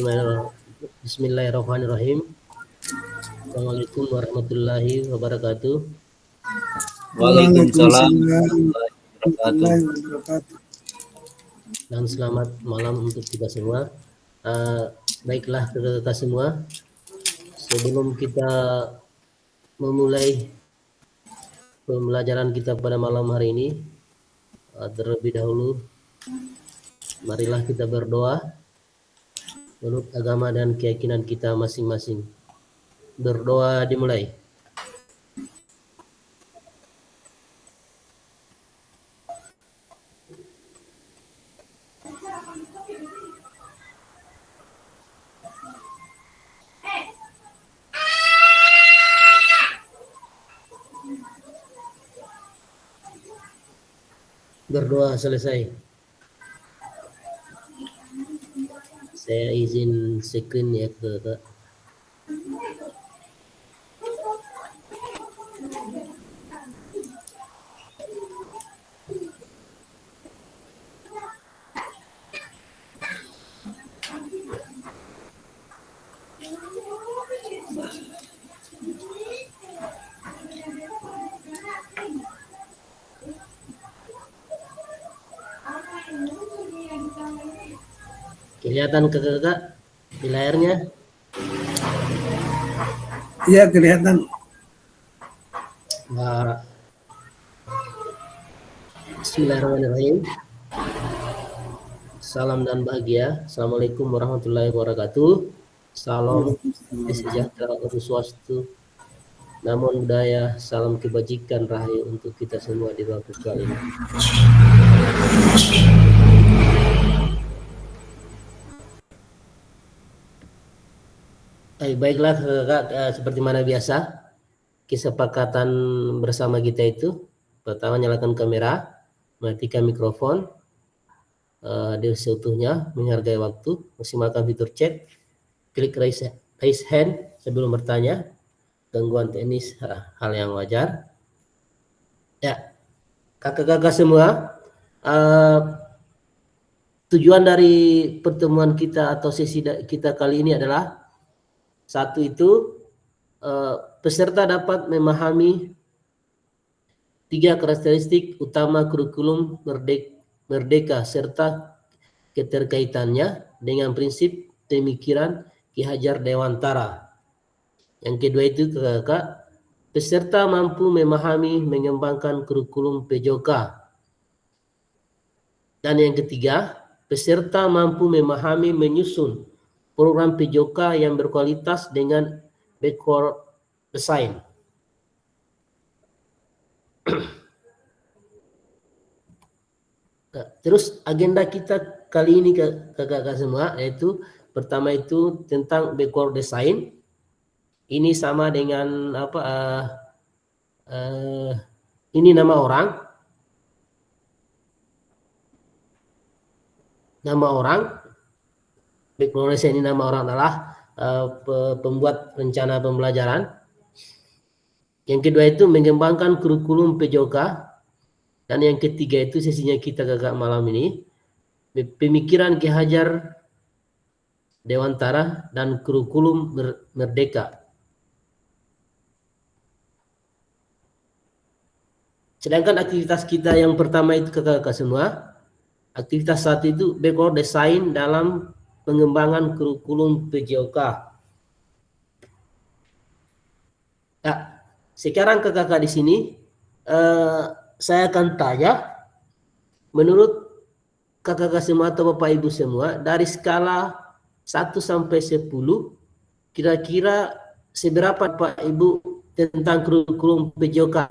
Bismillahirrahmanirrahim. Assalamualaikum warahmatullahi wabarakatuh. Waalaikumsalam warahmatullahi wabarakatuh. Dan selamat malam untuk kita semua. Baiklah saudara-saudara semua, sebelum kita memulai pembelajaran kita pada malam hari ini, terlebih dahulu marilah kita berdoa menurut agama dan keyakinan kita masing-masing. Berdoa dimulai. Berdoa selesai. Saya izin screen ya ke kelihatan ke kakak di layarnya? Iya, kelihatan. Bismillahirrahmanirrahim. Salam dan bahagia. Assalamualaikum warahmatullahi wabarakatuh. Salam sejahtera untuk swastu. Namo Buddhaya, salam kebajikan rahayu untuk kita semua di waktu kali ini. Baiklah kakak, seperti mana biasa kesepakatan bersama kita itu, pertama nyalakan kamera, matikan mikrofon di seutuhnya, menghargai waktu, maksimalkan fitur chat, klik raise hand sebelum bertanya, gangguan teknis hal yang wajar. Ya, kakak-kakak semua, tujuan dari pertemuan kita atau sesi kita kali ini adalah satu itu peserta dapat memahami 3 karakteristik utama kurikulum merdeka serta keterkaitannya dengan prinsip pemikiran Ki Hajar Dewantara. Yang kedua itu kakak, peserta mampu memahami mengembangkan kurikulum PJOK. Dan yang ketiga, peserta mampu memahami menyusun program PJOK yang berkualitas dengan backward design. Terus agenda kita kali ini kakak-kakak semua, yaitu pertama itu tentang backward design. Ini sama dengan apa? Ini nama orang. Nama orang. Backward design ini nama orang adalah pembuat rencana pembelajaran. Yang kedua itu mengembangkan kurikulum PJOK. Dan yang ketiga itu sesinya kita kakak malam ini, pemikiran Ki Hajar Dewantara dan kurikulum merdeka. Sedangkan aktivitas kita yang pertama itu kakak-kakak semua, aktivitas satu itu backward design dalam pengembangan kurikulum PJOK. Ya, sekarang kakak-kakak di sini saya akan tanya, menurut kakak-kakak semua atau bapak ibu semua, dari skala 1 sampai 10, kira-kira seberapa bapak ibu tentang kurikulum PJOK?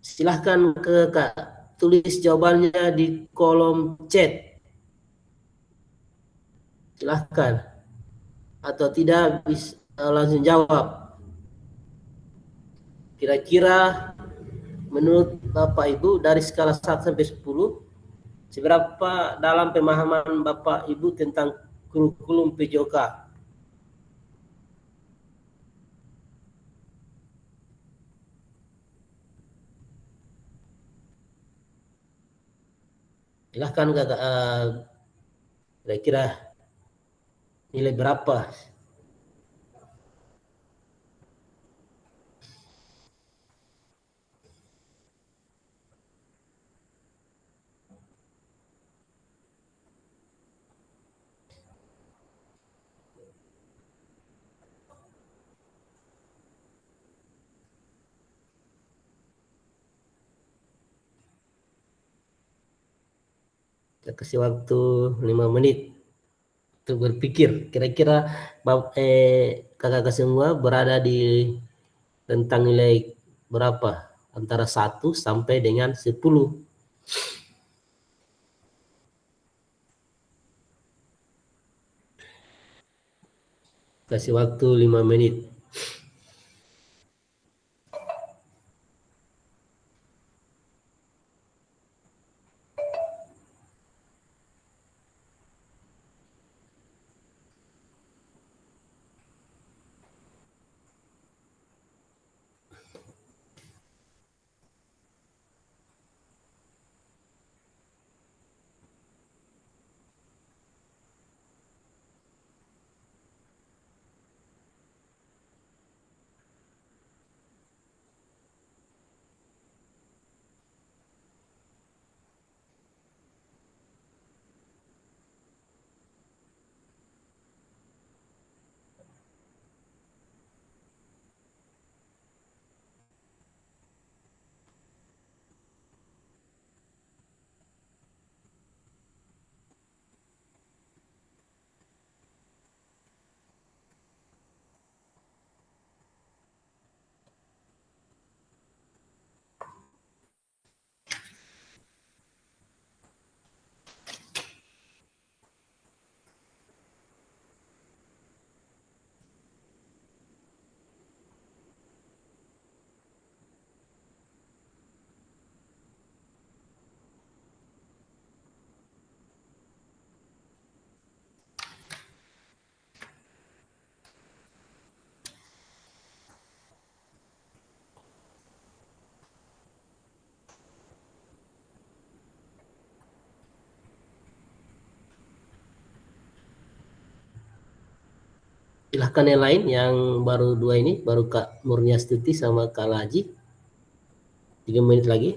Silahkan kakak tulis jawabannya di kolom chat. Silahkan. Atau tidak bisa langsung jawab. Kira-kira menurut bapak ibu dari skala 1 sampai 10, seberapa dalam pemahaman bapak ibu tentang kurikulum PJOK? Silahkan kakak, kira-kira Nilai berapa? Kita kasih waktu 5 menit untuk berpikir. Kira-kira kakak semua berada di tentang nilai berapa? Antara 1 sampai dengan 10. Kasih waktu 5 menit. Silahkan yang lain, yang baru 2 ini, baru Kak Murniastuti sama Kak Laji. 3 menit lagi.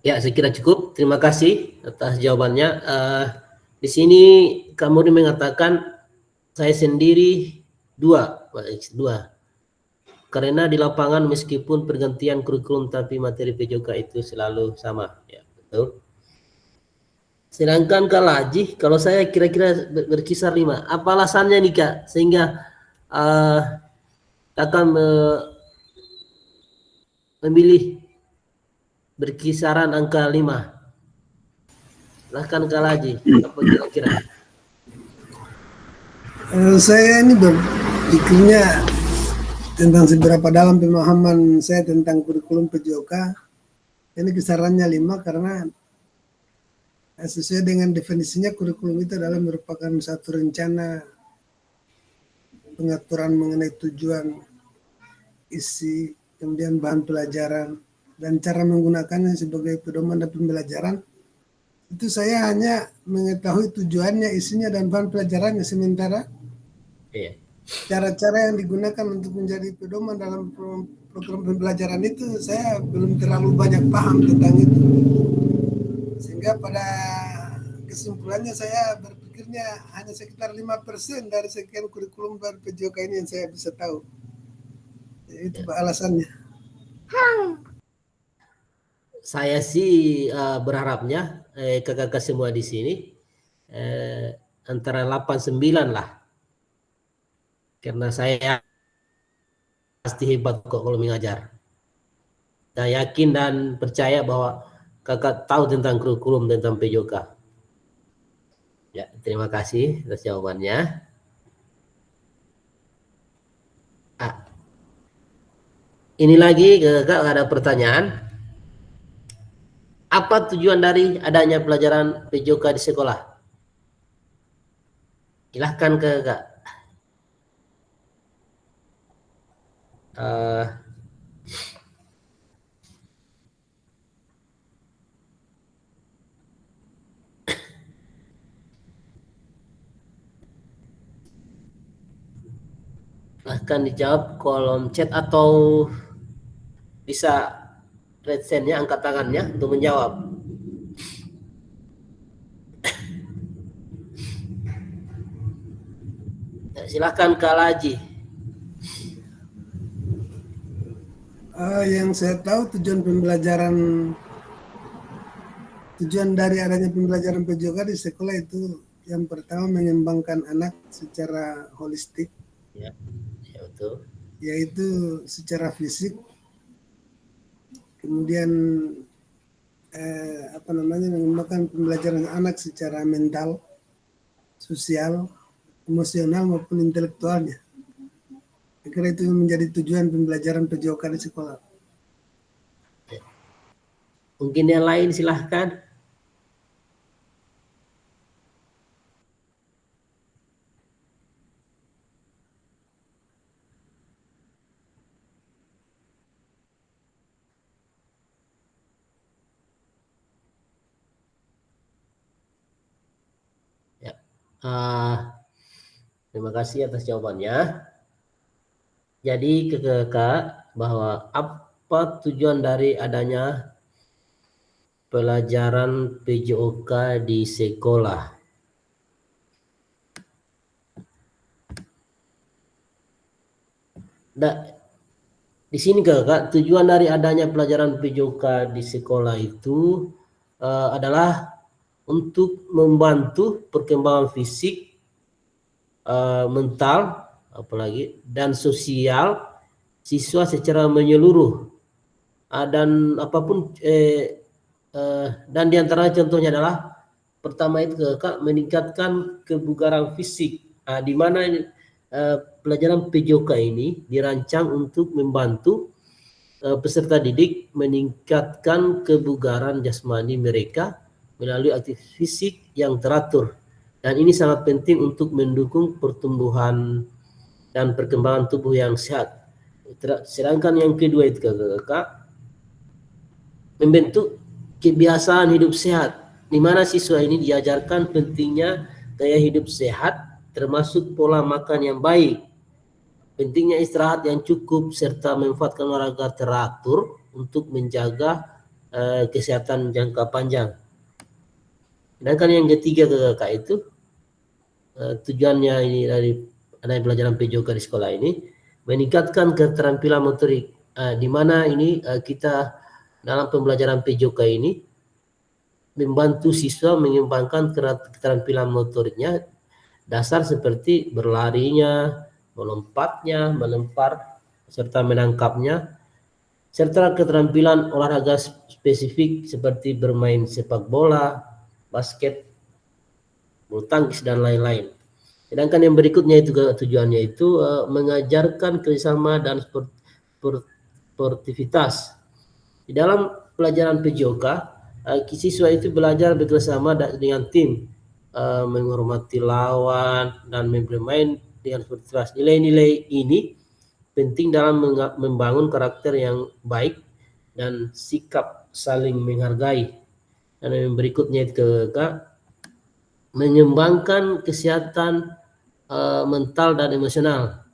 Ya, saya kira cukup. Terima kasih atas jawabannya. Di sini kamu mengatakan saya sendiri dua. Karena di lapangan meskipun pergantian kurikulum tapi materi PJOK itu selalu sama. Ya, betul. Sedangkan kalau saya kira-kira berkisar 5. Apa alasannya nih Kak? Sehingga akan memilih berkisaran angka 5. Silahkan Kak Laji, apa kira-kira? Saya ini berpikirnya tentang seberapa dalam pemahaman saya tentang kurikulum PJOK. Ini kisarannya 5 karena sesuai dengan definisinya kurikulum itu adalah merupakan satu rencana pengaturan mengenai tujuan, isi, kemudian bahan pelajaran, dan cara menggunakannya sebagai pedoman dan pembelajaran. Itu saya hanya mengetahui tujuannya, isinya, dan bahan pelajarannya, sementara cara-cara yang digunakan untuk menjadi pedoman dalam program pembelajaran itu saya belum terlalu banyak paham tentang itu. Sehingga pada kesimpulannya saya berpikirnya hanya sekitar 5% dari sekian kurikulum baru PJOK ini yang saya bisa tahu. Itu alasannya. Saya sih berharapnya kakak-kakak semua di sini antara 8-9 lah. Karena saya pasti hebat kok kalau mengajar. Saya yakin dan percaya bahwa kakak tahu tentang kurikulum, tentang PJOK. Ya, terima kasih atas jawabannya. Ini lagi kakak ada pertanyaan. Apa tujuan dari adanya pelajaran PJOK di sekolah? Silahkan kakak. Silahkan dijawab kolom chat atau bisa raise hand-nya, angkat tangannya untuk menjawab. Silahkan Kak Laji. Yang saya tahu tujuan dari adanya pembelajaran PJOK di sekolah itu yang pertama mengembangkan anak secara holistik, ya betul, yaitu secara fisik, kemudian mengembangkan pembelajaran anak secara mental, sosial, emosional maupun intelektualnya. Saya kira itu menjadi tujuan pembelajaran PJOK di sekolah. Mungkin yang lain silahkan. Ya. Terima kasih atas jawabannya. Jadi kakak bahwa apa tujuan dari adanya pelajaran PJOK di sekolah? Di sini kakak, tujuan dari adanya pelajaran PJOK di sekolah itu adalah untuk membantu perkembangan fisik, mental, apalagi dan sosial siswa secara menyeluruh. Dan apapun dan diantara contohnya adalah pertama itu kakak meningkatkan kebugaran fisik, di mana pelajaran PJOK ini dirancang untuk membantu peserta didik meningkatkan kebugaran jasmani mereka melalui aktivitas fisik yang teratur, dan ini sangat penting untuk mendukung pertumbuhan dan perkembangan tubuh yang sehat. Sedangkan yang kedua itu kakak membentuk kebiasaan hidup sehat, di mana siswa ini diajarkan pentingnya gaya hidup sehat termasuk pola makan yang baik, pentingnya istirahat yang cukup serta memanfaatkan olahraga teratur untuk menjaga kesehatan jangka panjang. Sedangkan yang ketiga kakak itu tujuannya ini dari adanya pelajaran PJOK di sekolah ini meningkatkan keterampilan motorik, di mana ini kita dalam pembelajaran PJOK ini membantu siswa mengembangkan keterampilan motoriknya dasar seperti berlarinya, melompatnya, melempar, serta menangkapnya, serta keterampilan olahraga spesifik seperti bermain sepak bola, basket, bulu tangkis, dan lain-lain. Sedangkan yang berikutnya itu tujuannya itu mengajarkan kerjasama dan sportivitas. Di dalam pelajaran PJOK, siswa itu belajar bekerjasama dengan tim, menghormati lawan, dan bermain dengan sportivitas. Nilai-nilai ini penting dalam membangun karakter yang baik dan sikap saling menghargai. Dan yang berikutnya itu mengembangkan kesehatan mental dan emosional.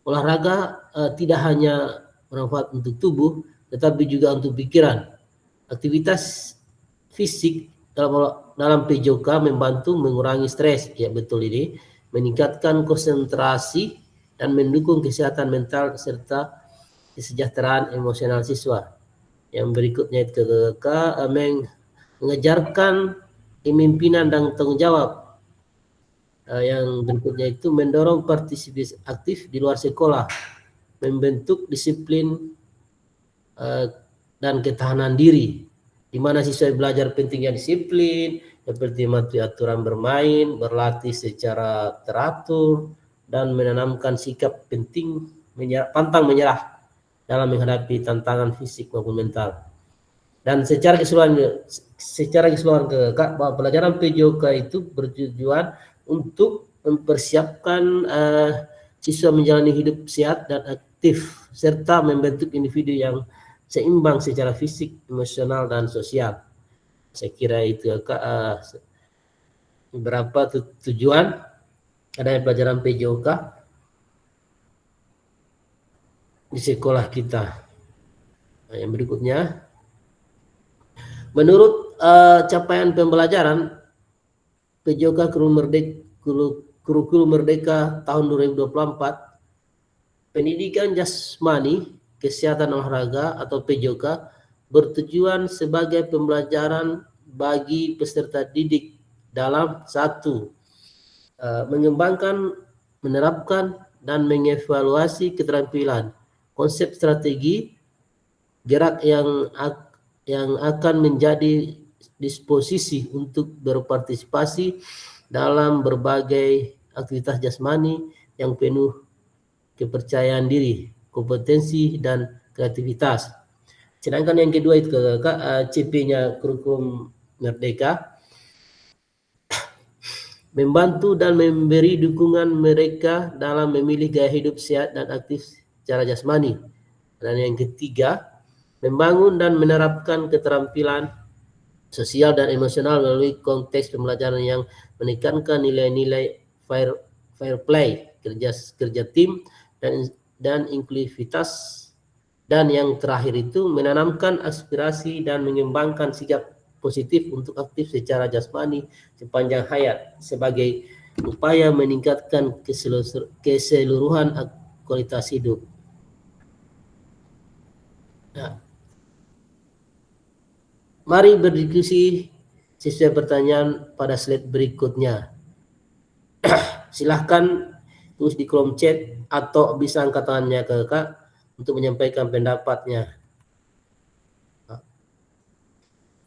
Olahraga tidak hanya bermanfaat untuk tubuh, tetapi juga untuk pikiran. Aktivitas fisik dalam PJOK membantu mengurangi stres, ya betul ini, meningkatkan konsentrasi dan mendukung kesehatan mental serta kesejahteraan emosional siswa. Yang berikutnya itu mengejarkan kepemimpinan dan tanggung jawab. Yang berikutnya itu mendorong partisipasi aktif di luar sekolah, membentuk disiplin dan ketahanan diri, di mana siswa belajar pentingnya disiplin, seperti mematuhi aturan bermain, berlatih secara teratur, dan menanamkan sikap penting pantang menyerah dalam menghadapi tantangan fisik maupun mental. Dan secara keseluruhan bahwa pelajaran PJOK itu bertujuan untuk mempersiapkan siswa menjalani hidup sehat dan aktif serta membentuk individu yang seimbang secara fisik, emosional, dan sosial. Saya kira itu beberapa tujuan adanya pelajaran PJOK di sekolah kita. Nah, yang berikutnya, menurut capaian pembelajaran PJOK Kurikulum Merdeka tahun 2024, pendidikan jasmani, kesehatan olahraga atau PJOK bertujuan sebagai pembelajaran bagi peserta didik dalam satu, mengembangkan, menerapkan, dan mengevaluasi keterampilan, konsep strategi, gerak yang akan menjadi disposisi untuk berpartisipasi dalam berbagai aktivitas jasmani yang penuh kepercayaan diri, kompetensi, dan kreativitas. Sedangkan yang kedua itu CP-nya kurikulum Merdeka, membantu dan memberi dukungan mereka dalam memilih gaya hidup sehat dan aktif secara jasmani. Dan yang ketiga, membangun dan menerapkan keterampilan sosial dan emosional melalui konteks pembelajaran yang menekankan nilai-nilai fair play, kerja tim, dan inklusivitas. Dan yang terakhir itu menanamkan aspirasi dan mengembangkan sikap positif untuk aktif secara jasmani sepanjang hayat sebagai upaya meningkatkan keseluruhan kualitas hidup. Nah, mari berdiskusi sesuai pertanyaan pada slide berikutnya. Silahkan tulis di kolom chat atau bisa angkat tangannya kakak untuk menyampaikan pendapatnya.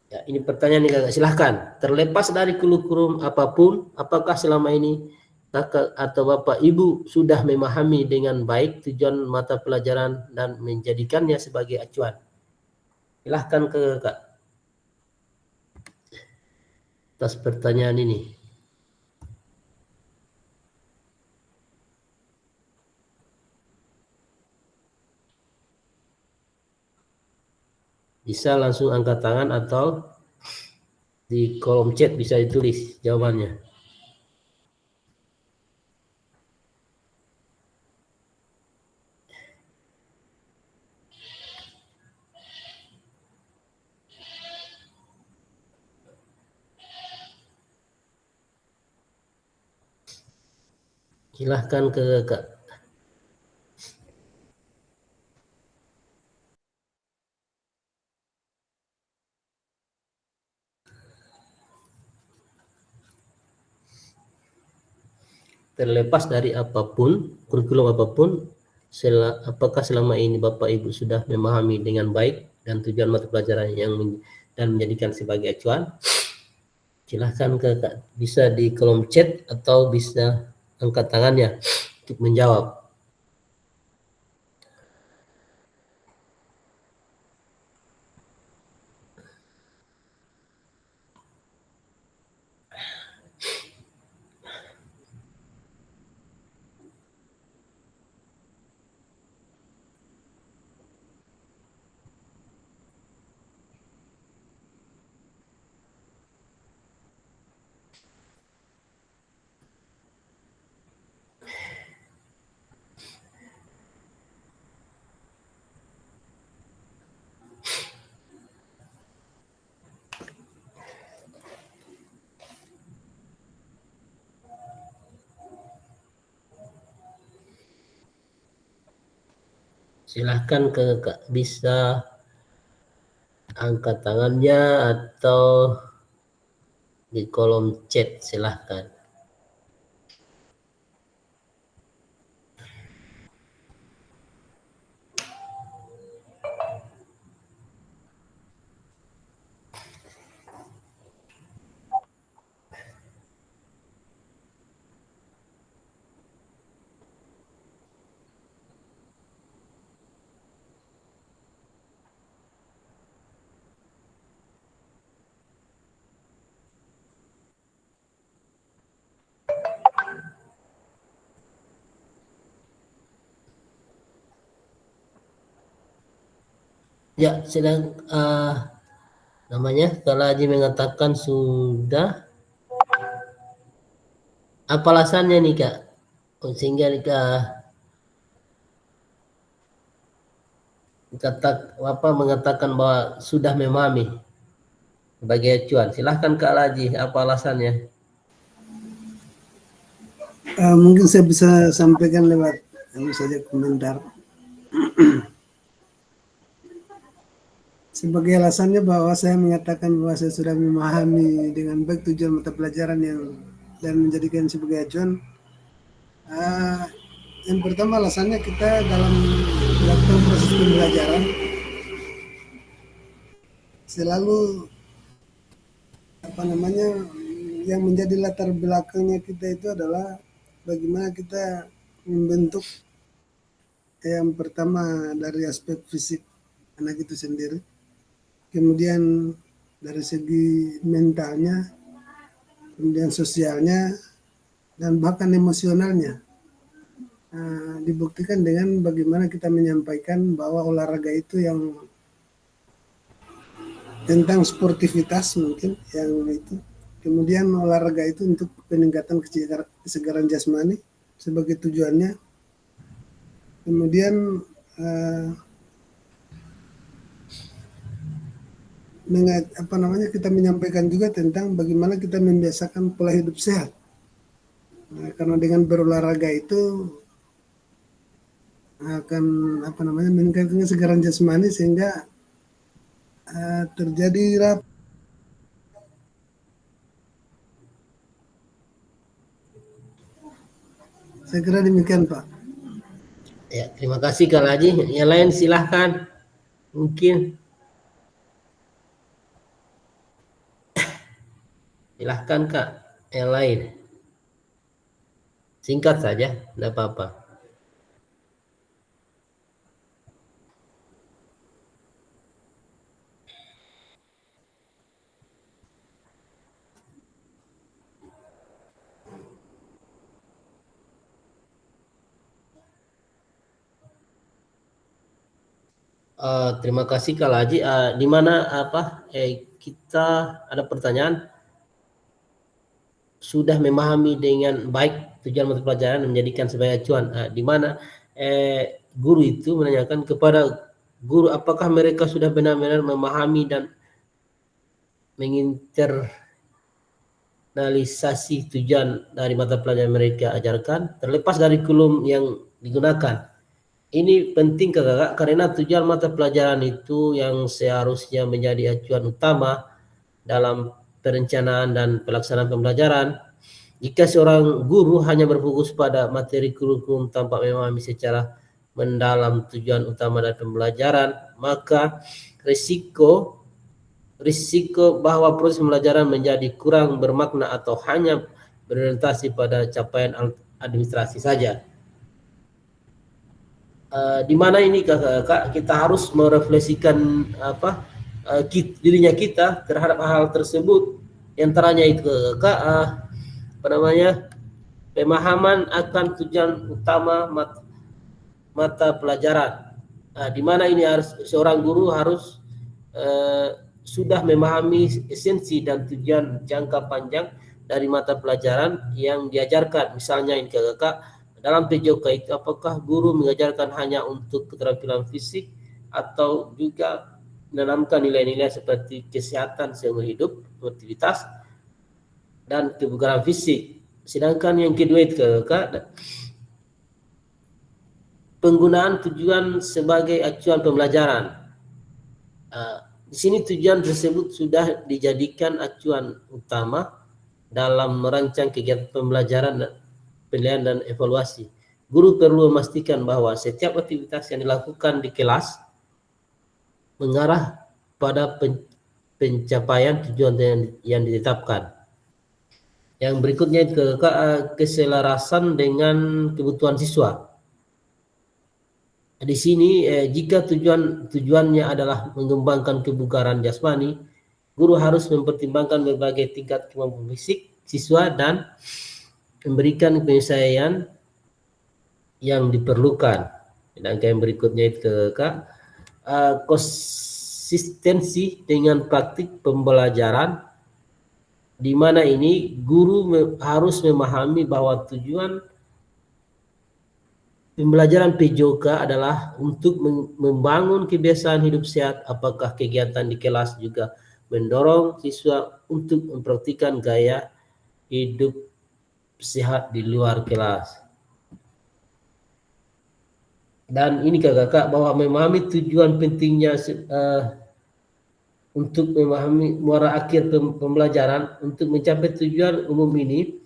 Ya, ini pertanyaan nih kakak, silahkan. Terlepas dari kurikulum apapun, apakah selama ini kakak atau bapak ibu sudah memahami dengan baik tujuan mata pelajaran dan menjadikannya sebagai acuan? Silahkan kakak atas pertanyaan ini. Bisa langsung angkat tangan atau di kolom chat bisa ditulis jawabannya. Silahkan ke Kak. Terlepas dari apapun, kurikulum apapun, apakah selama ini Bapak Ibu sudah memahami dengan baik dan tujuan mata pelajaran dan menjadikan sebagai acuan? Silahkan ke Kak. Bisa di kolom chat atau bisa angkat tangannya untuk menjawab. Silahkan ke Kak. Bisa angkat tangannya atau di kolom chat, silahkan. Ya, sedang namanya kalau Haji mengatakan sudah, apa alasannya nih Kak? Sehingga mengatakan bahwa sudah memahami sebagai acuan. Silahkan Kak Haji, apa alasannya? Mungkin saya bisa sampaikan lewat saja komentar. Sebagai alasannya bahwa saya menyatakan bahwa saya sudah memahami dengan baik tujuan mata pelajaran dan menjadikan sebagai acuan. Yang pertama alasannya kita dalam melakukan proses pembelajaran selalu yang menjadi latar belakangnya kita itu adalah bagaimana kita membentuk yang pertama dari aspek fisik anak itu sendiri, kemudian dari segi mentalnya, kemudian sosialnya, dan bahkan emosionalnya. Dibuktikan dengan bagaimana kita menyampaikan bahwa olahraga itu yang tentang sportivitas mungkin yang itu. Kemudian olahraga itu untuk peningkatan kesegaran jasmani sebagai tujuannya. Kemudian kita menyampaikan juga tentang bagaimana kita membiasakan pola hidup sehat. Karena dengan berolahraga itu akan meningkatkan kesegaran jasmani sehingga terjadi saya kira demikian Pak. Ya, terima kasih Kak Haji. Yang lain silahkan. Mungkin silahkan Kak. Yang lain. Singkat saja, tidak apa-apa. Terima kasih Kak Haji. Di mana kita ada pertanyaan, sudah memahami dengan baik tujuan mata pelajaran menjadikan sebagai acuan. Di mana guru itu menanyakan kepada guru apakah mereka sudah benar-benar memahami dan rasionalisasi tujuan dari mata pelajaran mereka ajarkan, terlepas dari kurikulum yang digunakan. Ini penting kakak, karena tujuan mata pelajaran itu yang seharusnya menjadi acuan utama dalam perencanaan dan pelaksanaan pembelajaran. Jika seorang guru hanya berfokus pada materi kurikulum tanpa memahami secara mendalam tujuan utama dari pembelajaran, maka risiko bahwa proses pembelajaran menjadi kurang bermakna atau hanya berorientasi pada capaian administrasi saja. Di mana ini kakak kita harus merefleksikan dirinya kita terhadap hal tersebut. Yang antaranya itu kakak pemahaman akan tujuan utama mata pelajaran. Di mana ini harus seorang guru harus sudah memahami esensi dan tujuan jangka panjang dari mata pelajaran yang diajarkan. Misalnya ini kakak, dalam PJOK itu apakah guru mengajarkan hanya untuk keterampilan fisik atau juga menanamkan nilai-nilai seperti kesehatan seumur hidup, produktivitas, dan kebugaran fisik. Sedangkan yang kedua itu kakak, penggunaan tujuan sebagai acuan pembelajaran. Di sini tujuan tersebut sudah dijadikan acuan utama dalam merancang kegiatan pembelajaran, penilaian dan evaluasi. Guru perlu memastikan bahwa setiap aktivitas yang dilakukan di kelas mengarah pada pencapaian tujuan yang ditetapkan. Yang berikutnya keselarasan dengan kebutuhan siswa. Di sini jika tujuannya adalah mengembangkan kebugaran jasmani, guru harus mempertimbangkan berbagai tingkat kemampuan fisik siswa dan memberikan penyelesaian yang diperlukan. Dan yang berikutnya itu konsistensi dengan praktik pembelajaran, di mana ini guru harus memahami bahwa tujuan pembelajaran PJOK adalah untuk membangun kebiasaan hidup sehat. Apakah kegiatan di kelas juga mendorong siswa untuk mempraktikkan gaya hidup sehat di luar kelas. Dan ini kakak bahwa memahami tujuan pentingnya untuk memahami muara akhir pembelajaran. Untuk mencapai tujuan umum ini,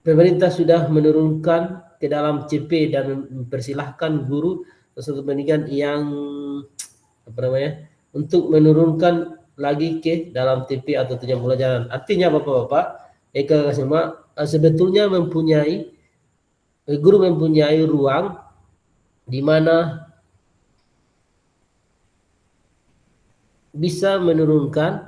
pemerintah sudah menurunkan ke dalam CP dan mempersilahkan guru tersebut pendidikan yang untuk menurunkan lagi ke dalam TP atau tujuan pembelajaran. Artinya bapak-bapak, semua sebetulnya guru mempunyai ruang di mana bisa menurunkan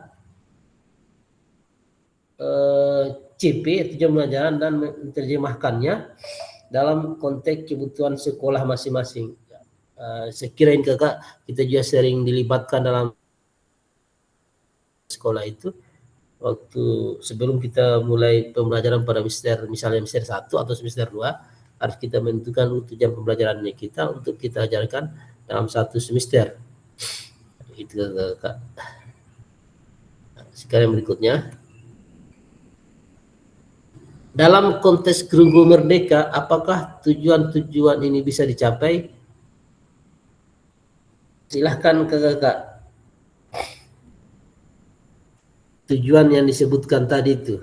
CP tujuan pembelajaran dan menerjemahkannya dalam konteks kebutuhan sekolah masing-masing. Sekirain kakak kita juga sering dilibatkan dalam sekolah itu waktu sebelum kita mulai pembelajaran pada misalnya semester 1 atau semester 2, harus kita menentukan tujuan pembelajarannya kita untuk kita ajarkan dalam satu semester. Itu kakak. Sekarang berikutnya, dalam konteks kurikulum merdeka, apakah tujuan-tujuan ini bisa dicapai? Silahkan kakak. Tujuan yang disebutkan tadi itu.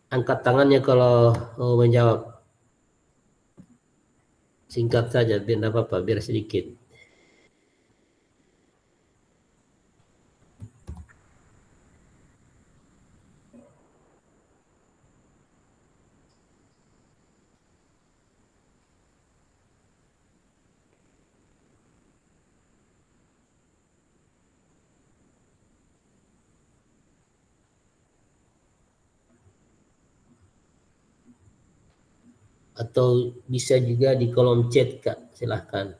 Angkat tangannya kalau menjawab. Singkat saja, biar tidak apa-apa, biar sedikit. Atau bisa juga di kolom chat kak, silahkan.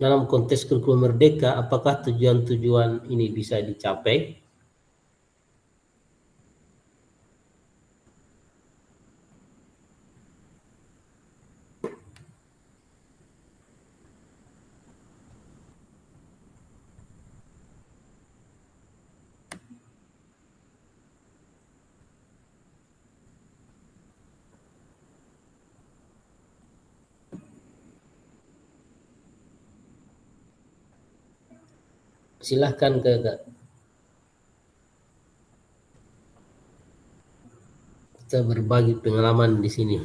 Dalam konteks kurikulum merdeka, apakah tujuan-tujuan ini bisa dicapai? Silahkan Kak. Kita berbagi pengalaman di sini.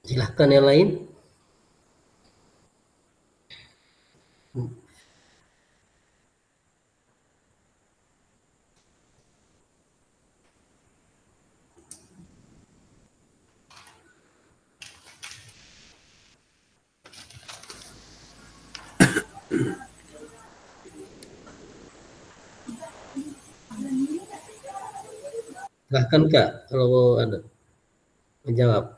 Silahkan yang lain. Silahkan Kak, kalau ada menjawab.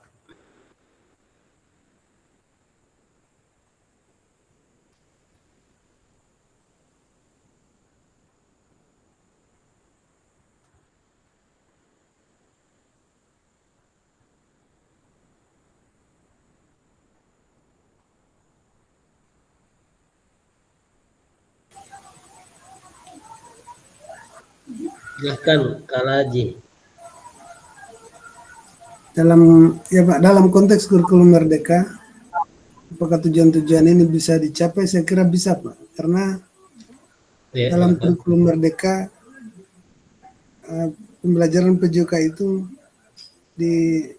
Silahkan Kak Laji. Dalam konteks kurikulum merdeka, apakah tujuan-tujuan ini bisa dicapai? Saya kira bisa, Pak, karena Ya, dalam silahkan. kurikulum merdeka pembelajaran PJOK itu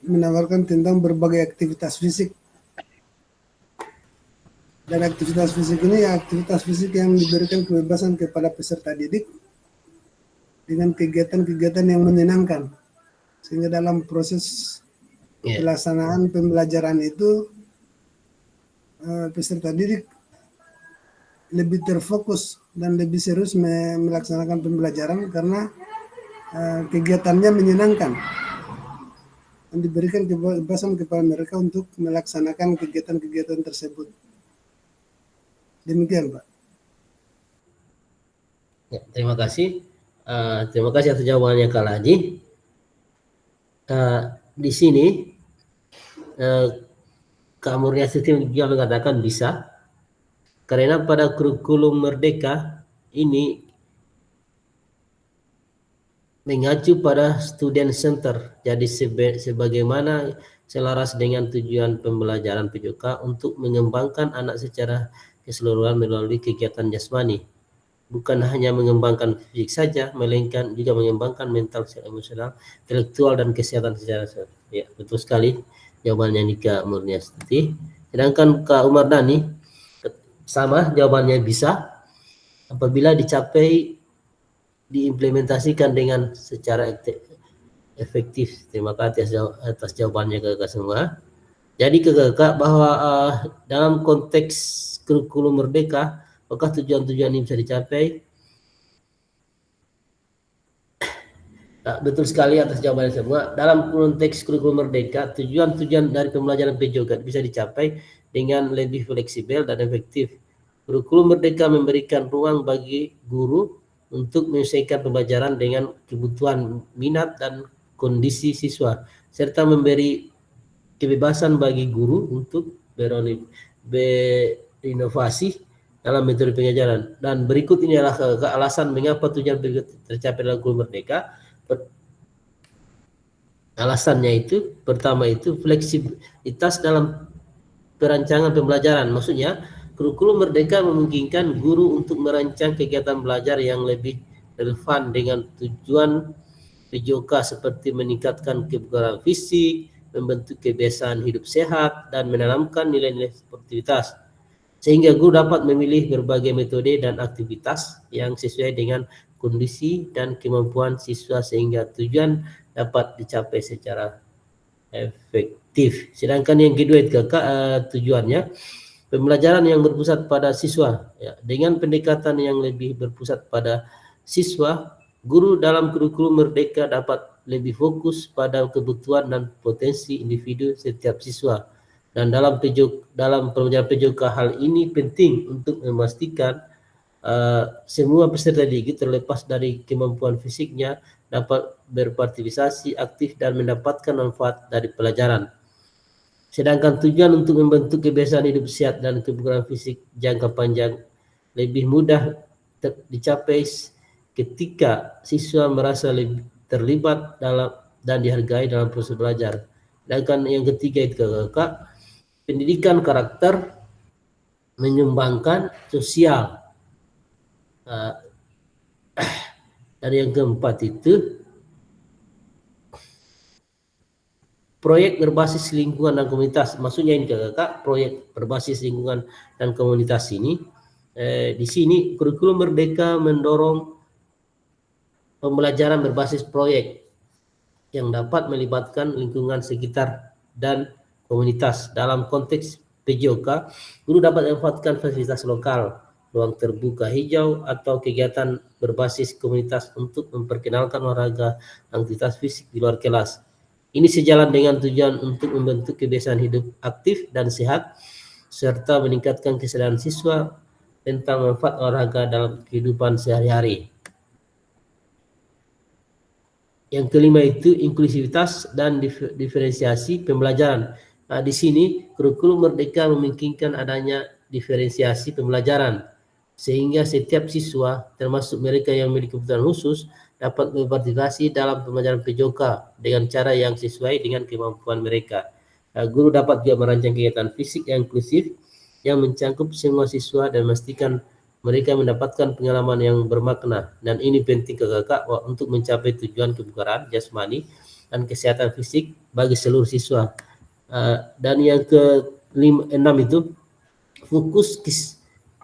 menawarkan tentang berbagai aktivitas fisik, dan aktivitas fisik ini aktivitas fisik yang diberikan kebebasan kepada peserta didik dengan kegiatan-kegiatan yang menyenangkan, sehingga dalam proses pelaksanaan pembelajaran itu peserta didik lebih terfokus dan lebih serius melaksanakan pembelajaran karena kegiatannya menyenangkan dan diberikan kebebasan kepada mereka untuk melaksanakan kegiatan-kegiatan tersebut. Demikian, Pak. Ya, terima kasih. Terima kasih atas jawabannya Kak Laji. Di sini Kak Murniastuti juga mengatakan bisa, karena pada kurikulum merdeka ini mengacu pada student center. Jadi sebagaimana selaras dengan tujuan pembelajaran PJOK untuk mengembangkan anak secara keseluruhan melalui kegiatan jasmani. Bukan hanya mengembangkan fisik saja, melainkan juga mengembangkan mental, emosional, intelektual, dan kesehatan secara ya, betul sekali jawabannya Nika Murniastuti. Sedangkan Kak Umar Dhani sama jawabannya bisa apabila dicapai diimplementasikan dengan secara efektif. Terima kasih atas jawabannya kakak semua. Jadi kakak bahwa dalam konteks kurikulum merdeka, apakah tujuan-tujuan ini bisa dicapai? Betul sekali atas jawabannya semua. Dalam konteks kurikulum merdeka, tujuan-tujuan dari pembelajaran PJOK bisa dicapai dengan lebih fleksibel dan efektif. Kurikulum merdeka memberikan ruang bagi guru untuk menyesuaikan pembelajaran dengan kebutuhan minat dan kondisi siswa, serta memberi kebebasan bagi guru untuk berinovasi dalam metode pengajaran. Dan berikut ini adalah alasan mengapa tujuan tercapai dalam kurikulum merdeka. Alasannya itu, pertama itu fleksibilitas dalam perancangan pembelajaran. Maksudnya kurikulum merdeka memungkinkan guru untuk merancang kegiatan belajar yang lebih relevan dengan tujuan PJOK seperti meningkatkan kebugaran fisik, membentuk kebiasaan hidup sehat, dan menanamkan nilai-nilai sportivitas. Sehingga guru dapat memilih berbagai metode dan aktivitas yang sesuai dengan kondisi dan kemampuan siswa sehingga tujuan dapat dicapai secara efektif. Sedangkan yang kedua itu tujuannya pembelajaran yang berpusat pada siswa. Ya, dengan pendekatan yang lebih berpusat pada siswa, guru dalam kurikulum merdeka dapat lebih fokus pada kebutuhan dan potensi individu setiap siswa. Dan dalam pembelajaran PJOK hal ini penting untuk memastikan semua peserta didik terlepas dari kemampuan fisiknya dapat berpartisipasi aktif dan mendapatkan manfaat dari pelajaran. Sedangkan tujuan untuk membentuk kebiasaan hidup sehat dan kebugaran fisik jangka panjang lebih mudah dicapai ketika siswa merasa lebih terlibat dalam dan dihargai dalam proses belajar. Sedangkan yang ketiga itu kakak, pendidikan karakter menyumbangkan sosial. Dan yang keempat itu proyek berbasis lingkungan dan komunitas. Maksudnya ini kakak, proyek berbasis lingkungan dan komunitas ini di sini kurikulum merdeka mendorong pembelajaran berbasis proyek yang dapat melibatkan lingkungan sekitar dan komunitas. Dalam konteks PJOK, guru dapat memanfaatkan fasilitas lokal, ruang terbuka hijau, atau kegiatan berbasis komunitas untuk memperkenalkan olahraga aktivitas fisik di luar kelas. Ini sejalan dengan tujuan untuk membentuk kebiasaan hidup aktif dan sehat, serta meningkatkan kesadaran siswa tentang manfaat olahraga dalam kehidupan sehari-hari. Yang kelima itu inklusivitas dan diferensiasi pembelajaran. Nah, di sini kurikulum merdeka memungkinkan adanya diferensiasi pembelajaran sehingga setiap siswa termasuk mereka yang memiliki kebutuhan khusus dapat berpartisipasi dalam pembelajaran PJOK dengan cara yang sesuai dengan kemampuan mereka. Nah, guru dapat juga merancang kegiatan fisik yang inklusif yang mencakup semua siswa dan memastikan mereka mendapatkan pengalaman yang bermakna. Dan ini penting ke kakak untuk mencapai tujuan kebugaran jasmani dan kesehatan fisik bagi seluruh siswa. Dan yang ke-6 itu fokus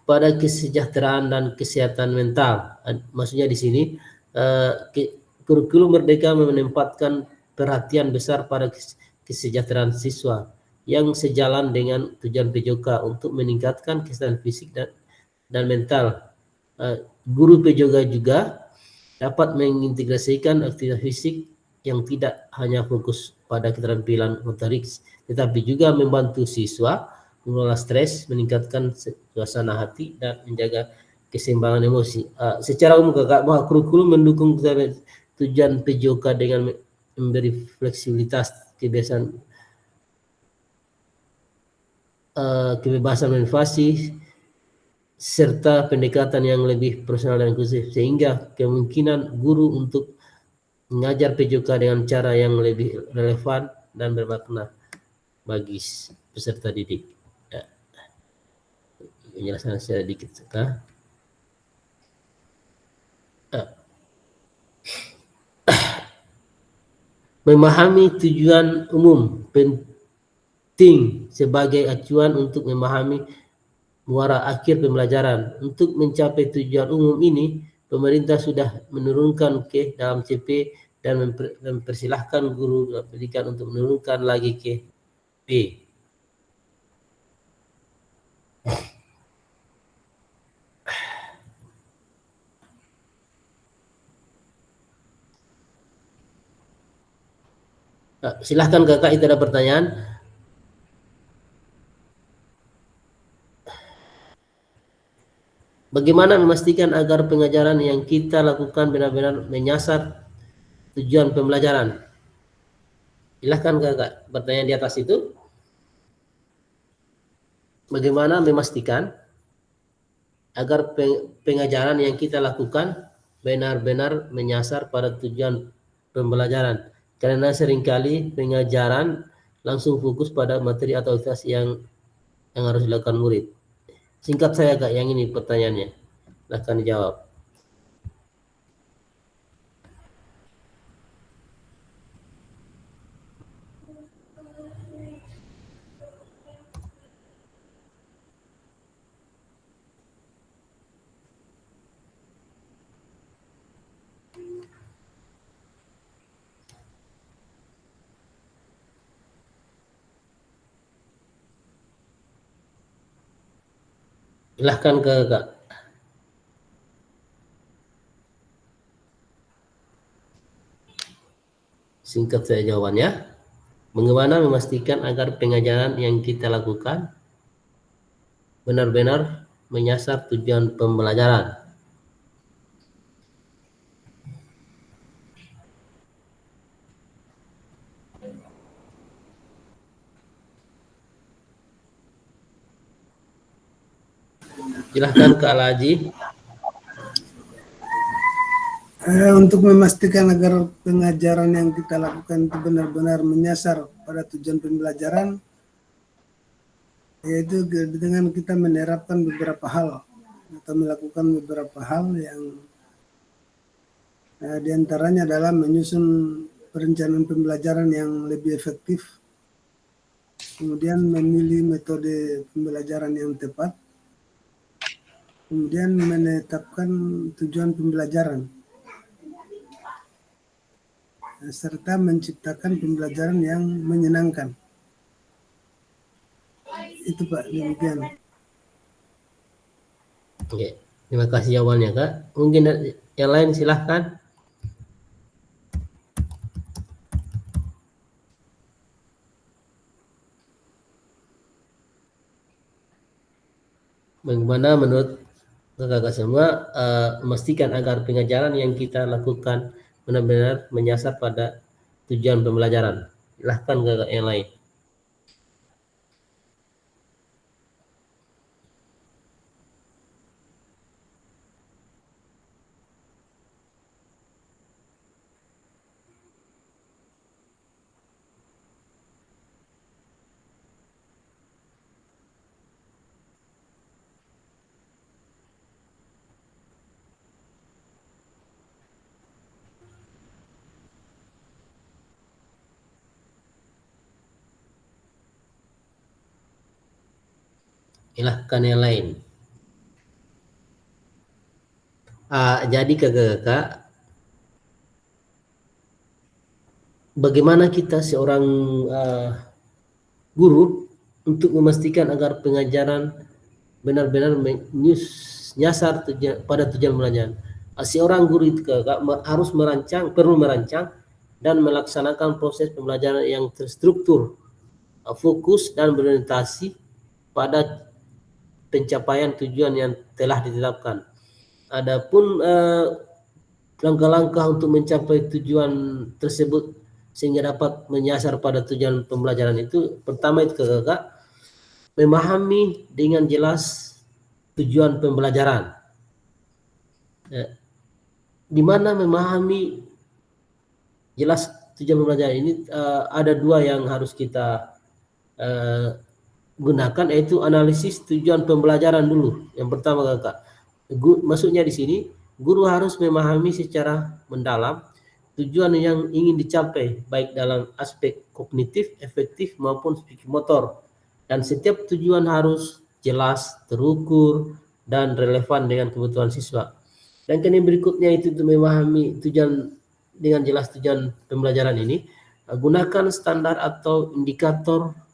pada kesejahteraan dan kesehatan mental. Maksudnya di sini kurikulum merdeka menempatkan perhatian besar pada kesejahteraan siswa yang sejalan dengan tujuan PJOK untuk meningkatkan kesehatan fisik dan mental. Guru PJOK juga dapat mengintegrasikan aktivitas fisik yang tidak hanya fokus pada keterampilan motorik, tetapi juga membantu siswa mengelola stres, meningkatkan suasana hati, dan menjaga keseimbangan emosi. Secara umum kakak, bahwa kurikulum mendukung tujuan PJOK dengan memberi fleksibilitas, kebebasan berinovasi, serta pendekatan yang lebih profesional dan inklusif, sehingga kemungkinan guru untuk mengajar PJOK dengan cara yang lebih relevan dan bermakna bagi peserta didik. Penjelasan saya sedikit sekarang. Memahami tujuan umum penting sebagai acuan untuk memahami muara akhir pembelajaran. Untuk mencapai tujuan umum ini, pemerintah sudah menurunkan ke dalam CP dan mempersilahkan guru pendidikan untuk menurunkan lagi ke P. Silahkan kakak, itu ada pertanyaan. Bagaimana memastikan agar pengajaran yang kita lakukan benar-benar menyasar tujuan pembelajaran? Silahkan kakak, pertanyaan di atas itu. Bagaimana memastikan agar pengajaran yang kita lakukan benar-benar menyasar pada tujuan pembelajaran? Karena seringkali pengajaran langsung fokus pada materi atau aktivitas yang harus dilakukan murid. Singkat saya kak, yang ini pertanyaannya. Silahkan dijawab. Silahkan ke Kak. Singkat saja jawabannya. Bagaimana memastikan agar pengajaran yang kita lakukan benar-benar menyasar tujuan pembelajaran? Silahkan Kak Laji. Untuk memastikan agar pengajaran yang kita lakukan itu benar-benar menyasar pada tujuan pembelajaran, yaitu dengan kita menerapkan beberapa hal atau melakukan beberapa hal yang diantaranya adalah menyusun perencanaan pembelajaran yang lebih efektif, kemudian memilih metode pembelajaran yang tepat, kemudian menetapkan tujuan pembelajaran, serta menciptakan pembelajaran yang menyenangkan. Itu Pak, demikian. Oke, terima kasih jawabannya Kak. Mungkin yang lain silahkan. Bagaimana menurut kakak semua memastikan agar pengajaran yang kita lakukan benar-benar menyasar pada tujuan pembelajaran? Silahkan kakak yang lain. Silahkan yang lain. Jadi kakak-kakak, bagaimana kita seorang guru untuk memastikan agar pengajaran benar-benar menyasar pada tujuan pembelajaran? Seorang guru itu kakak harus perlu merancang dan melaksanakan proses pembelajaran yang terstruktur, fokus dan berorientasi pada pencapaian tujuan yang telah ditetapkan. Adapun langkah-langkah untuk mencapai tujuan tersebut sehingga dapat menyasar pada tujuan pembelajaran itu, pertama itu kakak memahami dengan jelas tujuan pembelajaran. Di mana memahami jelas tujuan pembelajaran ini ada dua yang harus kita gunakan, yaitu analisis tujuan pembelajaran dulu. Yang pertama kakak, maksudnya di sini guru harus memahami secara mendalam tujuan yang ingin dicapai baik dalam aspek kognitif, efektif maupun psikomotor, dan setiap tujuan harus jelas, terukur, dan relevan dengan kebutuhan siswa. Dan yang berikutnya itu untuk memahami tujuan dengan jelas tujuan pembelajaran ini, gunakan standar atau indikator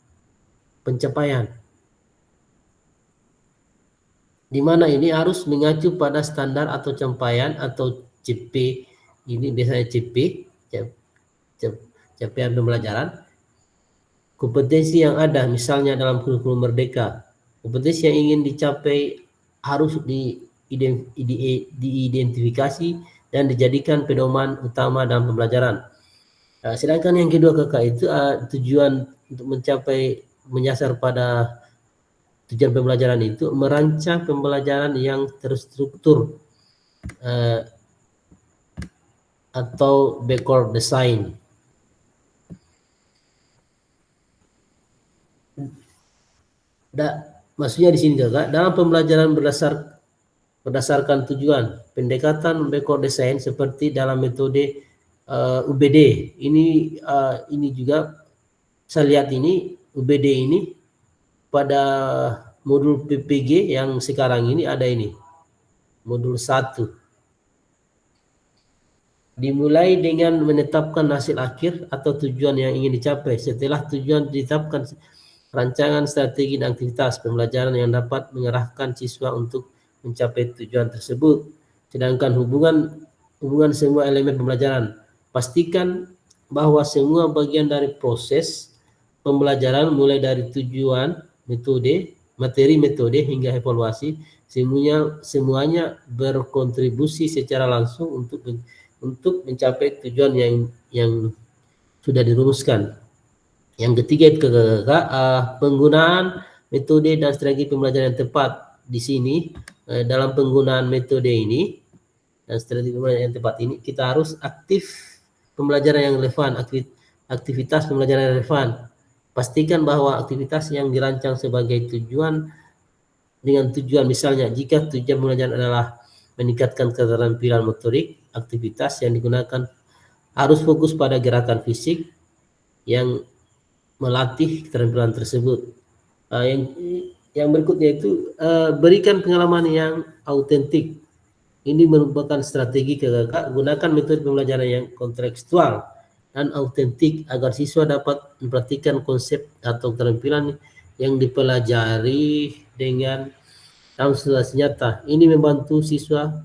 pencapaian, di mana ini harus mengacu pada standar atau capaian atau CP. Ini biasanya CP, capaian pembelajaran, kompetensi yang ada, misalnya dalam kurikulum Merdeka, kompetensi yang ingin dicapai harus diidentifikasi dan dijadikan pedoman utama dalam pembelajaran. Sedangkan yang kedua kakak itu tujuan untuk mencapai menyasar pada tujuan pembelajaran itu merancang pembelajaran yang terstruktur atau backward design. Maksudnya di sini kakak, dalam pembelajaran berdasarkan tujuan, pendekatan backward design seperti dalam metode UBD ini juga saya lihat ini UBD ini pada modul PPG yang sekarang ini ada ini modul 1, dimulai dengan menetapkan hasil akhir atau tujuan yang ingin dicapai. Setelah tujuan ditetapkan, rancangan strategi dan aktivitas pembelajaran yang dapat mengarahkan siswa untuk mencapai tujuan tersebut. Sedangkan hubungan semua elemen pembelajaran. Pastikan bahwa semua bagian dari proses pembelajaran mulai dari tujuan, metode, materi metode hingga evaluasi semuanya berkontribusi secara langsung untuk mencapai tujuan yang sudah dirumuskan. Yang ketiga itu penggunaan metode dan strategi pembelajaran yang tepat. Di sini dalam penggunaan metode ini dan strategi pembelajaran yang tepat ini kita harus aktif pembelajaran yang relevan, aktivitas pembelajaran yang relevan. Pastikan bahwa aktivitas yang dirancang sebagai dengan tujuan misalnya jika tujuan pembelajaran adalah meningkatkan keterampilan motorik, aktivitas yang digunakan harus fokus pada gerakan fisik yang melatih keterampilan tersebut. Yang berikutnya itu berikan pengalaman yang autentik. Ini merupakan strategi KKK. Gunakan metode pembelajaran yang kontekstual dan autentik agar siswa dapat mempraktikkan konsep atau keterampilan yang dipelajari dalam situasi nyata. Ini membantu siswa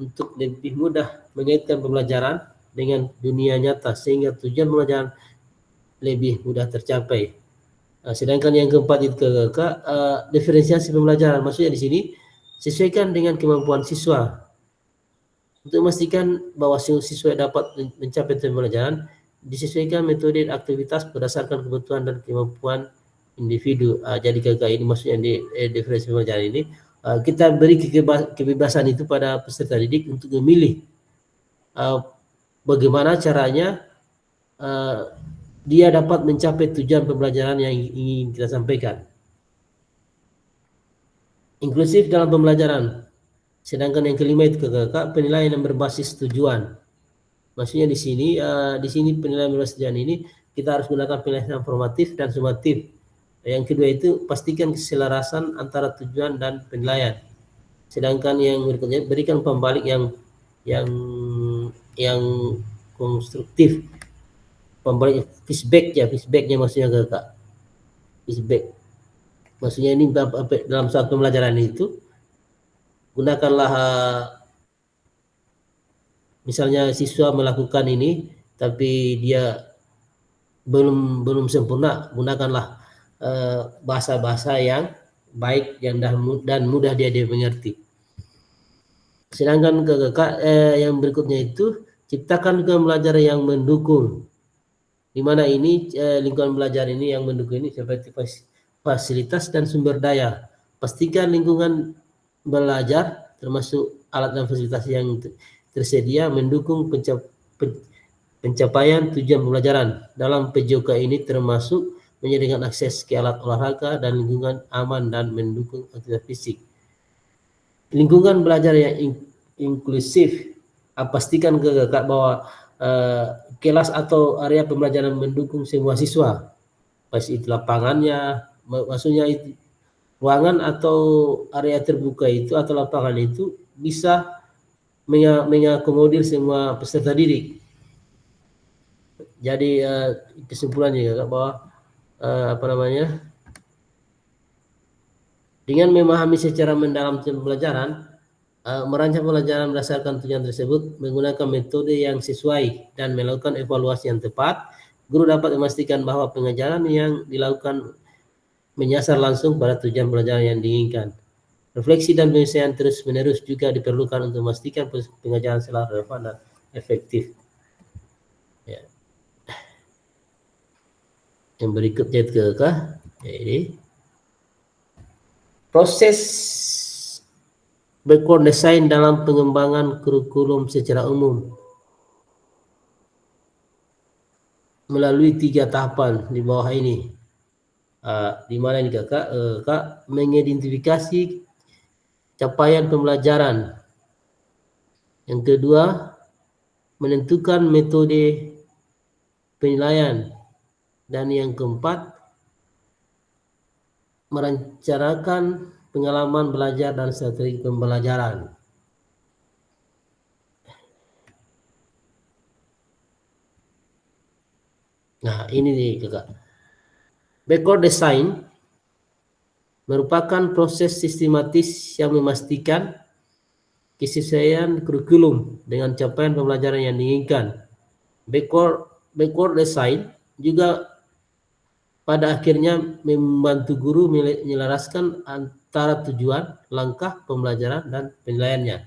untuk lebih mudah mengaitkan pembelajaran dengan dunia nyata sehingga tujuan pembelajaran lebih mudah tercapai. Sedangkan yang keempat itu diferensiasi pembelajaran. Maksudnya di sini sesuaikan dengan kemampuan siswa. Untuk memastikan bahwa siswa dapat mencapai tujuan pembelajaran, disesuaikan metode dan aktivitas berdasarkan kebutuhan dan kemampuan individu. Jadi ini maksudnya di diferensiasi pembelajaran ini kita beri kebebasan itu pada peserta didik untuk memilih bagaimana caranya dia dapat mencapai tujuan pembelajaran yang ingin kita sampaikan. Inklusif dalam pembelajaran. Sedangkan yang kelima itu penilaian yang berbasis tujuan. Maksudnya di sini penilaian berbasis tujuan ini kita harus gunakan penilaian formatif dan sumatif. Yang kedua itu pastikan keselarasan antara tujuan dan penilaian. Sedangkan yang berikutnya berikan pembalik yang konstruktif. Pembalik feedbacknya maksudnya feedback. Maksudnya ini dalam suatu pembelajaran itu gunakanlah misalnya siswa melakukan ini tapi dia belum sempurna, gunakanlah bahasa-bahasa yang baik dan mudah dia mengerti. Sedangkan yang berikutnya itu ciptakan lingkungan belajar yang mendukung, di mana ini lingkungan belajar ini yang mendukung ini seperti fasilitas dan sumber daya. Pastikan lingkungan belajar termasuk alat dan fasilitas yang tersedia mendukung pencapaian tujuan pembelajaran. Dalam PJOK ini termasuk menyediakan akses ke alat olahraga dan lingkungan aman dan mendukung aktivitas fisik. Lingkungan belajar yang inklusif, pastikan bahwa kelas atau area pembelajaran mendukung semua siswa, baik itu lapangannya, maksudnya itu ruangan atau area terbuka itu atau lapangan itu bisa mengakomodir semua peserta didik. Jadi kesimpulannya bahwa dengan memahami secara mendalam pembelajaran, merancang pembelajaran berdasarkan tujuan tersebut menggunakan metode yang sesuai dan melakukan evaluasi yang tepat, guru dapat memastikan bahwa pengajaran yang dilakukan menyasar langsung pada tujuan pembelajaran yang diinginkan. Refleksi dan penyelesaian terus-menerus juga diperlukan untuk memastikan pengajaran selalu relevan dan efektif. Ya. Yang berikutnya itu ini proses background design dalam pengembangan kurikulum secara umum melalui 3 tahapan di bawah ini. Di mana ini kakak mengidentifikasi capaian pembelajaran. Yang kedua, menentukan metode penilaian. Dan yang keempat, merencanakan pengalaman belajar dan strategi pembelajaran. Nah, ini nih kakak. Backward design merupakan proses sistematis yang memastikan kesesuaian kurikulum dengan capaian pembelajaran yang diinginkan. Backward design juga pada akhirnya membantu guru menyelaraskan antara tujuan, langkah pembelajaran, dan penilaiannya.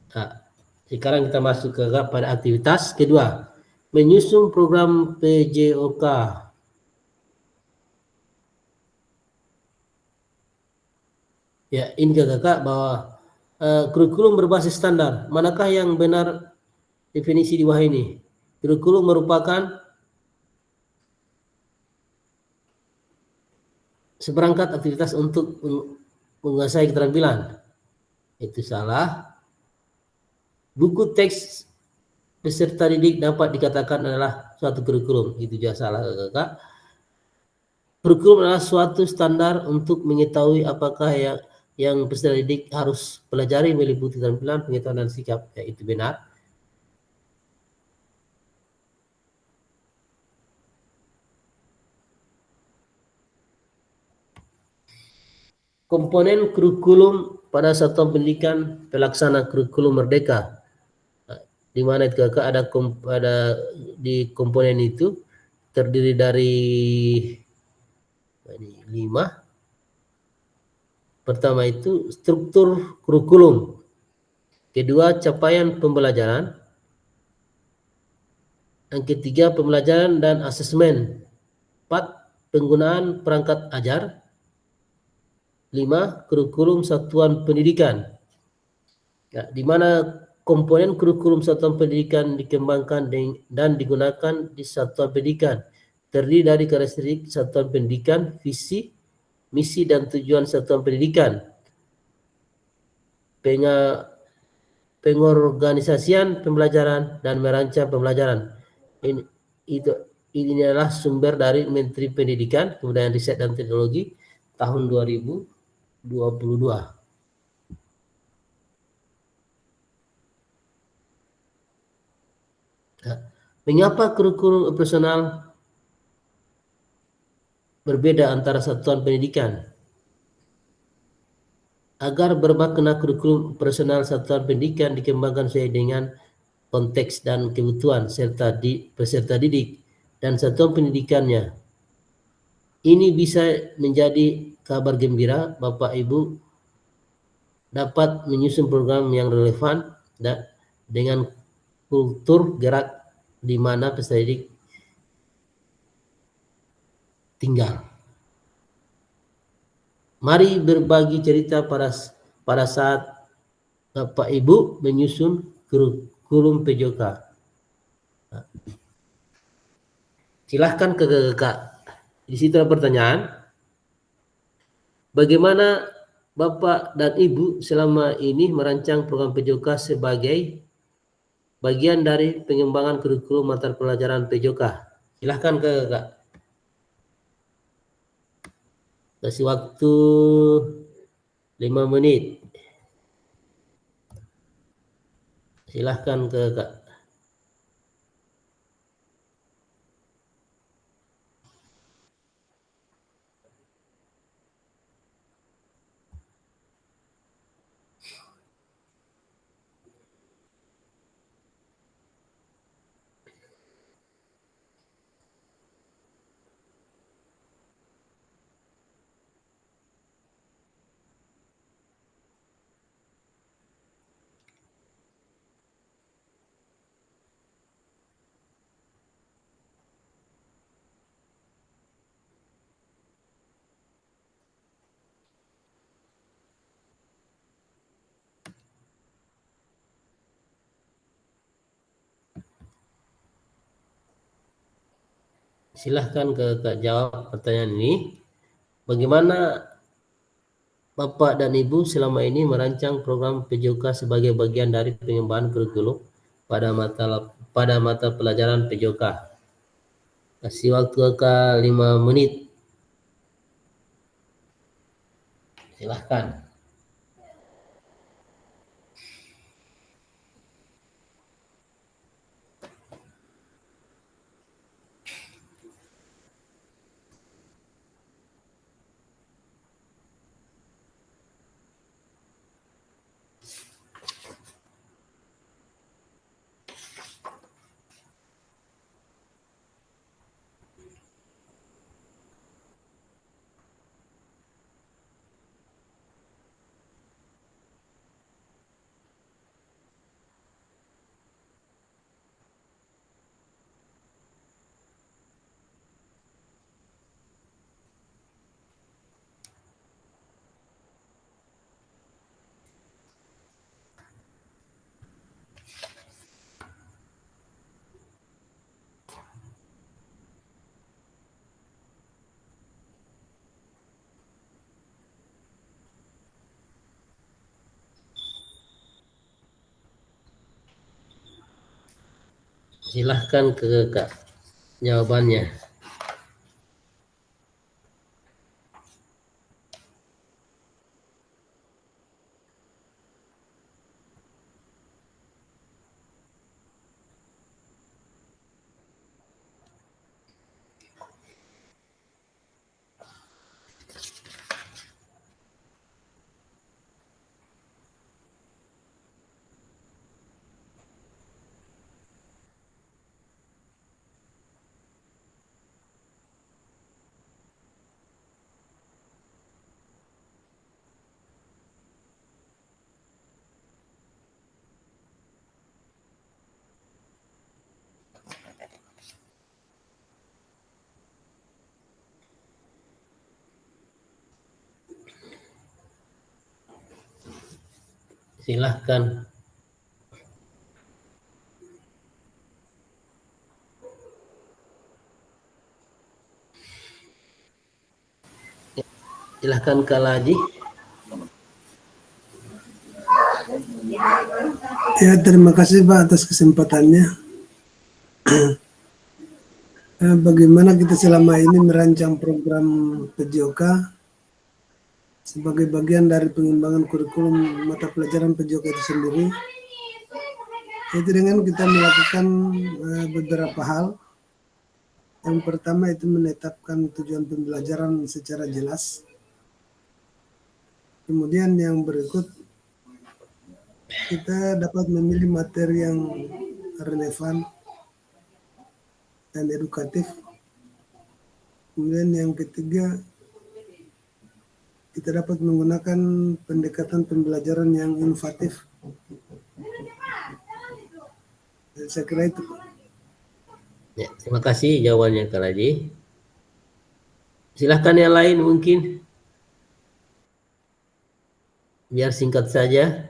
Nah, sekarang kita masuk pada aktivitas kedua, menyusun program PJOK. Ya, ini kakak bahwa kurikulum berbasis standar. Manakah yang benar definisi di bawah ini? Kurikulum merupakan seperangkat aktivitas untuk menguasai keterampilan. Itu salah. Buku teks peserta didik dapat dikatakan adalah suatu kurikulum. Itu juga salah kakak. Kurikulum adalah suatu standar untuk mengetahui apakah yang peserta didik harus pelajari meliputi keterampilan, pengetahuan, dan sikap. Ya, itu benar. Komponen kurikulum pada satuan pendidikan pelaksana kurikulum merdeka. Di mana itu kakak ada di komponen itu terdiri dari 5. Pertama itu struktur kurikulum. Kedua, capaian pembelajaran. Yang ketiga, pembelajaran dan asesmen. 4, penggunaan perangkat ajar. 5, kurikulum satuan pendidikan. Ya, di mana komponen kurikulum satuan pendidikan dikembangkan dan digunakan di satuan pendidikan. Terdiri dari karakteristik satuan pendidikan, visi, misi, dan tujuan satuan pendidikan. Pengorganisasian pembelajaran dan merancang pembelajaran. Ini adalah sumber dari Menteri Pendidikan, Kebudayaan, Riset, dan Teknologi tahun 2022. Mengapa kurikulum operasional berbeda antara satuan pendidikan? Agar bermakna kurikulum operasional satuan pendidikan dikembangkan sesuai dengan konteks dan kebutuhan peserta didik dan satuan pendidikannya. Ini bisa menjadi kabar gembira Bapak Ibu dapat menyusun program yang relevan dan dengan kultur gerak di mana peserta didik tinggal. Mari berbagi cerita pada saat Bapak Ibu menyusun kurikulum PJOK. Silahkan ke kakak. Di situ ada pertanyaan. Bagaimana Bapak dan Ibu selama ini merancang program PJOK sebagai bagian dari pengembangan kurikulum mata pelajaran PJOK? Silahkan ke kakak. Kasih waktu 5 menit. Silahkan ke kakak. Silahkan ke kakak jawab pertanyaan ini. Bagaimana Bapak dan Ibu selama ini merancang program PJOK sebagai bagian dari pengembangan kurikulum pada mata pelajaran PJOK? Kasih waktu kakak 5 menit. Silahkan. Silahkan ke Kak jawabannya. Silahkan. Silahkan Kak Laji. Ya, terima kasih Pak atas kesempatannya. Bagaimana kita selama ini merancang program PJOK sebagai bagian dari pengembangan kurikulum mata pelajaran PJOK itu sendiri. Itu dengan kita melakukan beberapa hal. Yang pertama itu menetapkan tujuan pembelajaran secara jelas. Kemudian yang berikut, kita dapat memilih materi yang relevan dan edukatif. Kemudian yang ketiga, kita dapat menggunakan pendekatan pembelajaran yang inovatif. Saya kira itu. Ya, terima kasih jawabannya Kak Laji. Silahkan yang lain mungkin. Biar singkat saja.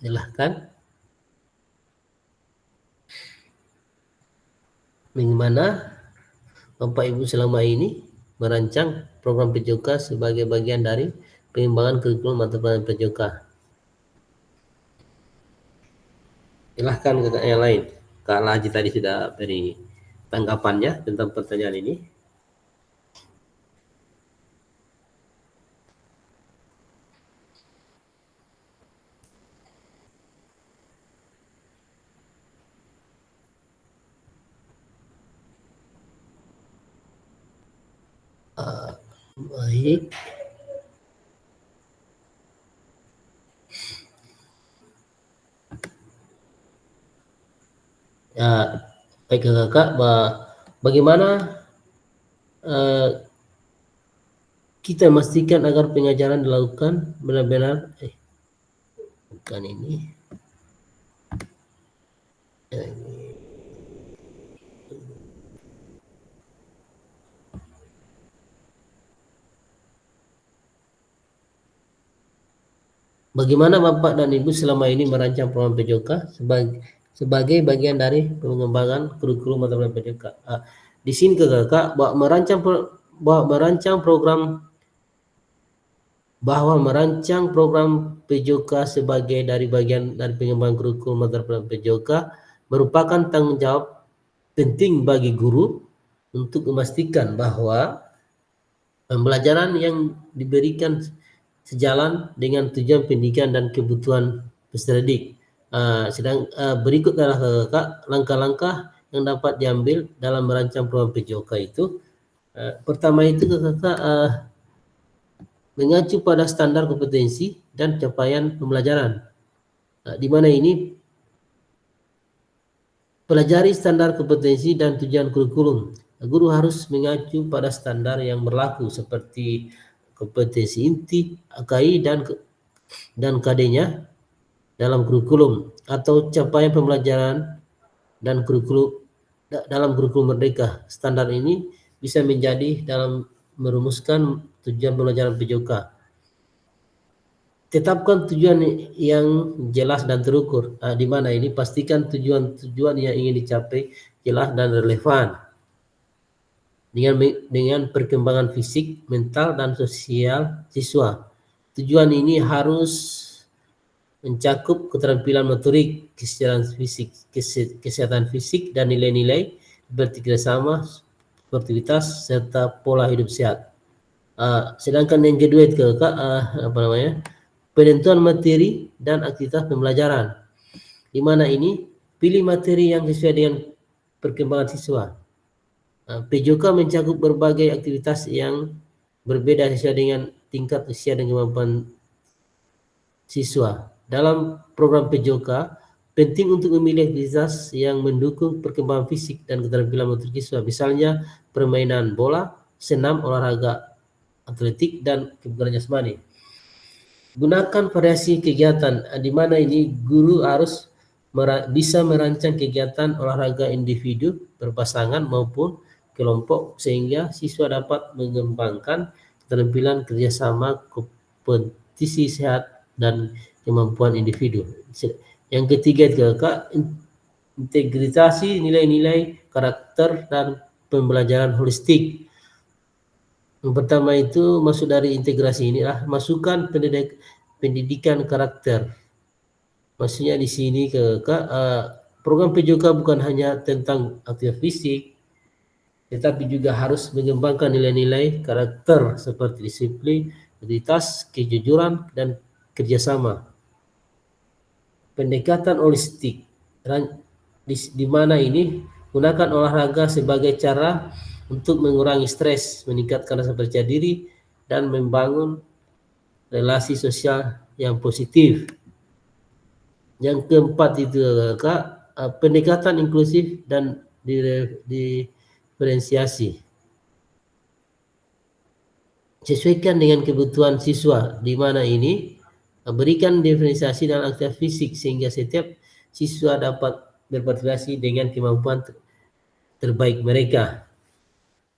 Silahkan. Bagaimana Bapak Ibu selama ini merancang program PJOK sebagai bagian dari pengembangan kurikulum mata pelajaran PJOK? Silahkan ke yang lain. Kak Laji tadi sudah beri tanggapannya tentang pertanyaan ini. Baik. Ya, baik Kakak, bagaimana kita memastikan agar pengajaran dilakukan benar-benar bukan ini. Bagaimana Bapak dan Ibu selama ini merancang program PJOK sebagai bagian dari pengembangan kurikulum mata pelajaran PJOK? Di sini Kakak bahwa merancang program PJOK sebagai dari bagian dari pengembangan kurikulum mata pelajaran PJOK merupakan tanggung jawab penting bagi guru untuk memastikan bahwa pembelajaran yang diberikan sejalan dengan tujuan pendidikan dan kebutuhan peserta didik. Berikut adalah Kakak langkah-langkah yang dapat diambil dalam merancang program PJOK itu. Pertama itu Kakak mengacu pada standar kompetensi dan capaian pembelajaran. Di mana ini pelajari standar kompetensi dan tujuan kurikulum. Guru harus mengacu pada standar yang berlaku seperti kompetensi inti, AKI dan KD-nya dalam kurikulum atau capaian pembelajaran dan kurikulum dalam kurikulum merdeka. Standar ini bisa menjadi dalam merumuskan tujuan pembelajaran PJOK. Tetapkan tujuan yang jelas dan terukur. Di mana ini pastikan tujuan-tujuan yang ingin dicapai jelas dan relevan dengan perkembangan fisik, mental, dan sosial siswa. Tujuan ini harus mencakup keterampilan motorik, kesehatan fisik, dan nilai-nilai seperti kerjasama, sportivitas, serta pola hidup sehat. Sedangkan yang kedua itu penentuan materi dan aktivitas pembelajaran, di mana ini pilih materi yang sesuai dengan perkembangan siswa. PJOK mencakup berbagai aktivitas yang berbeda sesuai dengan tingkat usia dan kemampuan siswa. Dalam program PJOK, penting untuk memilih aktivitas yang mendukung perkembangan fisik dan keterampilan motor siswa, misalnya permainan bola, senam, olahraga atletik, dan kebugaran jasmani. Gunakan variasi kegiatan, di mana ini guru harus bisa merancang kegiatan olahraga individu, berpasangan maupun kelompok, sehingga siswa dapat mengembangkan keterampilan kerjasama, kompetisi sehat, dan kemampuan individu. Yang ketiga itu integrasi nilai-nilai karakter dan pembelajaran holistik. Yang pertama itu masuk dari integrasi inilah masukan pendidikan karakter. Maksudnya di sini program PJOK bukan hanya tentang aktivitas fisik, tetapi juga harus mengembangkan nilai-nilai karakter seperti disiplin, integritas, kejujuran, dan kerjasama. Pendekatan holistik, di mana ini gunakan olahraga sebagai cara untuk mengurangi stres, meningkatkan rasa percaya diri, dan membangun relasi sosial yang positif. Yang keempat itu pendekatan inklusif dan diferensiasi. Sesuaikan dengan kebutuhan siswa, di mana ini berikan diferensiasi dalam aktivitas fisik sehingga setiap siswa dapat berpartisipasi dengan kemampuan terbaik mereka.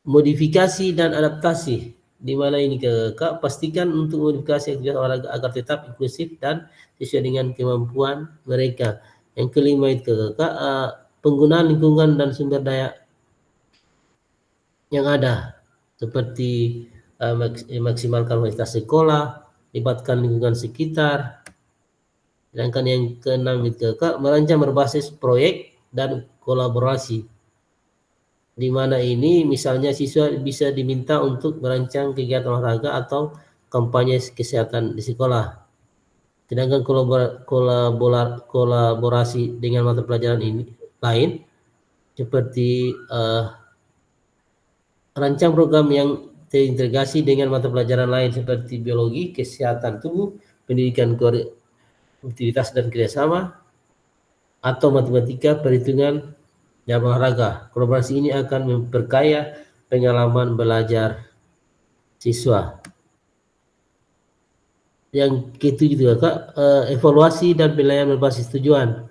Modifikasi dan adaptasi, di mana ini pastikan untuk modifikasi aktivitas olahraga agar tetap inklusif dan sesuai dengan kemampuan mereka. Yang kelima itu penggunaan lingkungan dan sumber daya yang ada, seperti maksimalkan fasilitas sekolah, libatkan lingkungan sekitar. Sedangkan yang keenam itu merancang berbasis proyek dan kolaborasi, di mana ini misalnya siswa bisa diminta untuk merancang kegiatan olahraga atau kampanye kesehatan di sekolah. Sedangkan kolaborasi dengan mata pelajaran lain seperti rancang program yang terintegrasi dengan mata pelajaran lain seperti biologi, kesehatan tubuh, pendidikan aktivitas dan kerjasama, atau matematika, perhitungan, dan olahraga. Kolaborasi ini akan memperkaya pengalaman belajar siswa. Yang ketujuh juga evaluasi dan penilaian berbasis tujuan.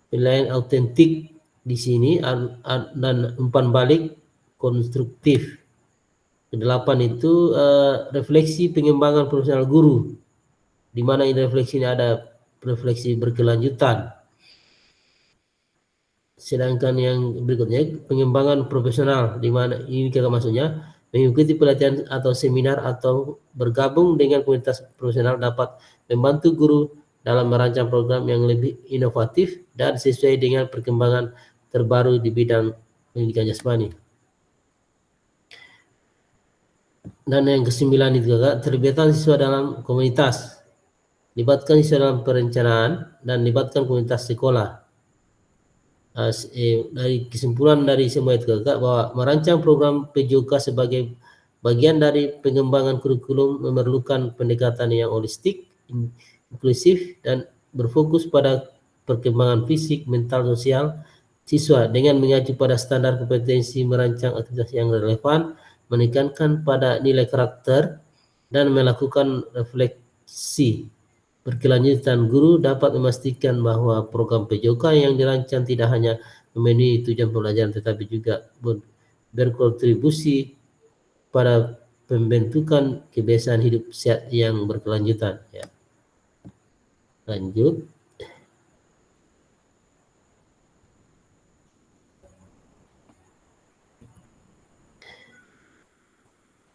Penilaian autentik di sini dan umpan balik konstruktif. Kedelapan itu refleksi pengembangan profesional guru, di mana ini refleksi ini ada refleksi berkelanjutan. Sedangkan yang berikutnya pengembangan profesional, di mana ini maksudnya mengikuti pelatihan atau seminar atau bergabung dengan komunitas profesional dapat membantu guru dalam merancang program yang lebih inovatif dan sesuai dengan perkembangan terbaru di bidang pendidikan jasmani. Dan yang kesembilan itu juga terlibatkan siswa dalam komunitas, libatkan siswa dalam perencanaan dan libatkan komunitas sekolah. Dari kesimpulan dari semua itu bahwa merancang program PJOK sebagai bagian dari pengembangan kurikulum memerlukan pendekatan yang holistik, inklusif, dan berfokus pada perkembangan fisik, mental, sosial siswa dengan mengacu pada standar kompetensi merancang aktivitas yang relevan, menekankan pada nilai karakter, dan melakukan refleksi berkelanjutan. Guru dapat memastikan bahwa program PJOK yang dirancang tidak hanya memenuhi tujuan pembelajaran tetapi juga berkontribusi pada pembentukan kebiasaan hidup sehat yang berkelanjutan. Ya. Lanjut.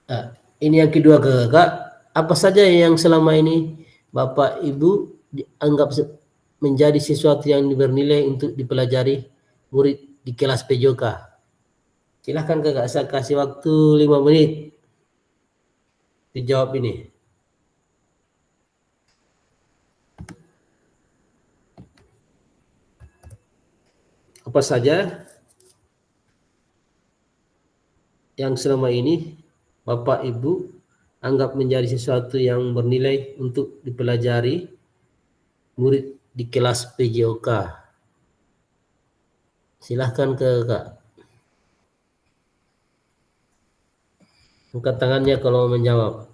Nah, ini yang kedua kakak. Apa saja yang selama ini Bapak Ibu dianggap menjadi sesuatu yang bernilai untuk dipelajari murid di kelas PJOK? Silahkan kakak, saya kasih waktu 5 menit dijawab ini. Apa saja yang selama ini Bapak Ibu anggap menjadi sesuatu yang bernilai untuk dipelajari murid di kelas PJOK? Silahkan kakak. Angkat tangannya kalau menjawab.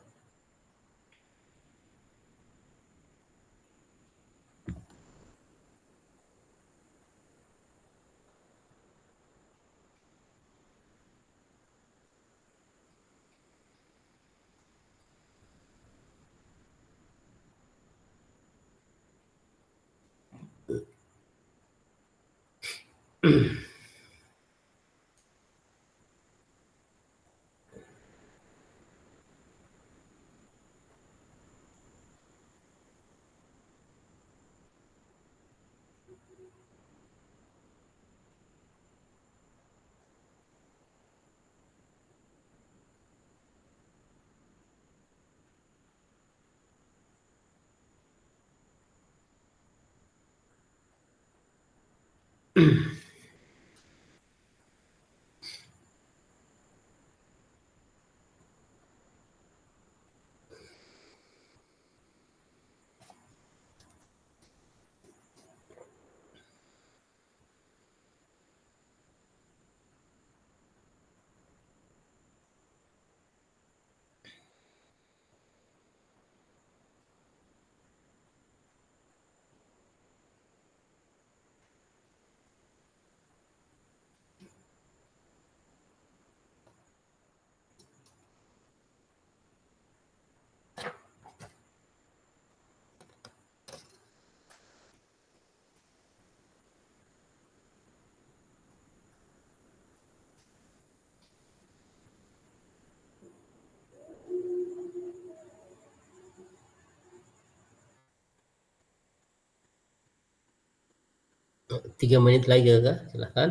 Tiga menit lagi kakak, silahkan.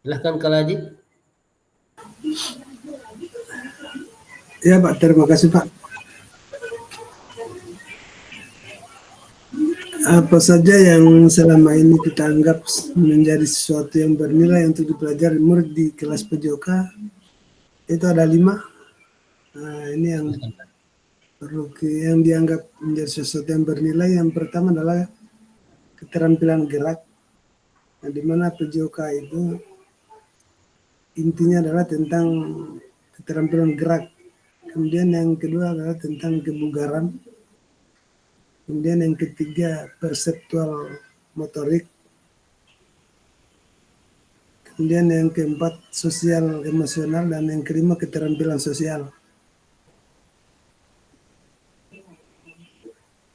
Silahkan Kak Haji. Ya Pak, terima kasih Pak. Apa saja yang selama ini kita anggap menjadi sesuatu yang bernilai untuk dipelajari murid di kelas PJOK, itu ada 5. Nah, ini yang perlu yang dianggap menjadi sesuatu yang bernilai. Yang pertama adalah keterampilan gerak. Nah, di mana PJOK itu intinya adalah tentang keterampilan gerak. Kemudian yang kedua adalah tentang kebugaran. Kemudian yang ketiga perseptual motorik. Kemudian yang keempat sosial emosional, dan yang kelima keterampilan sosial.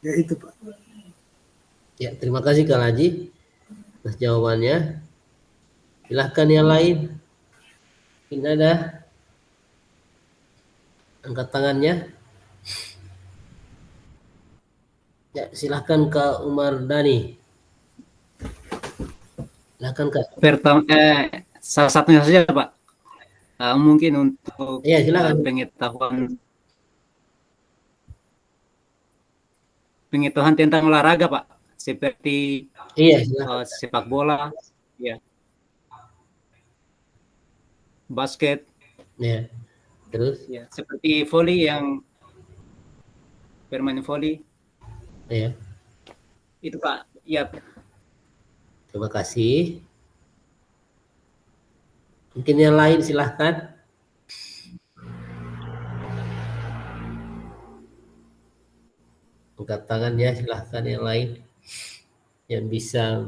Ya itu Pak. Ya, terima kasih Kak Haji atas jawabannya. Silahkan yang lain. Ini ada angkat tangannya. Ya, silahkan Kak Umar Dhani. Silahkan Kak. Salah satunya saja Pak. Mungkin untuk Iya, silakan. pengetahuan tentang olahraga Pak, seperti Iya, silakan. sepak bola, ya, basket, Ya. Terus? ya, seperti volley, yang bermain volley. Ya. Itu Pak. Ya. Terima kasih. Mungkin yang lain silahkan. Angkat tangannya, silahkan yang lain yang bisa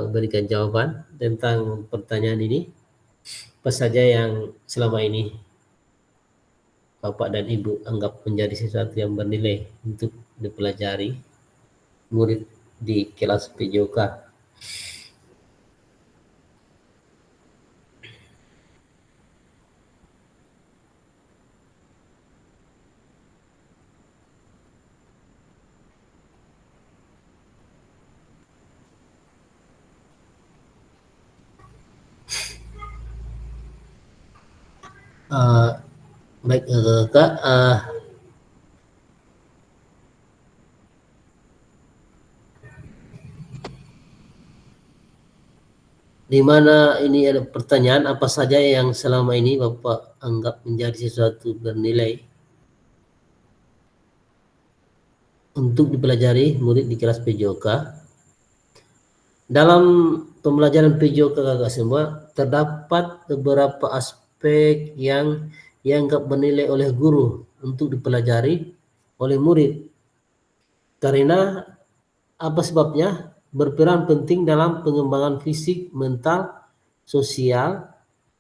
berikan jawaban tentang pertanyaan ini. Apa saja yang selama ini Bapak dan Ibu anggap menjadi sesuatu yang bernilai untuk dipelajari murid di kelas PJOK. Baik Kak, di mana ini ada pertanyaan apa saja yang selama ini Bapak anggap menjadi sesuatu bernilai untuk dipelajari murid di kelas PJOK. Dalam pembelajaran PJOK kakak semua, terdapat beberapa aspek yang dianggap bernilai oleh guru untuk dipelajari oleh murid. Karena apa sebabnya? Berperan penting dalam pengembangan fisik, mental, sosial,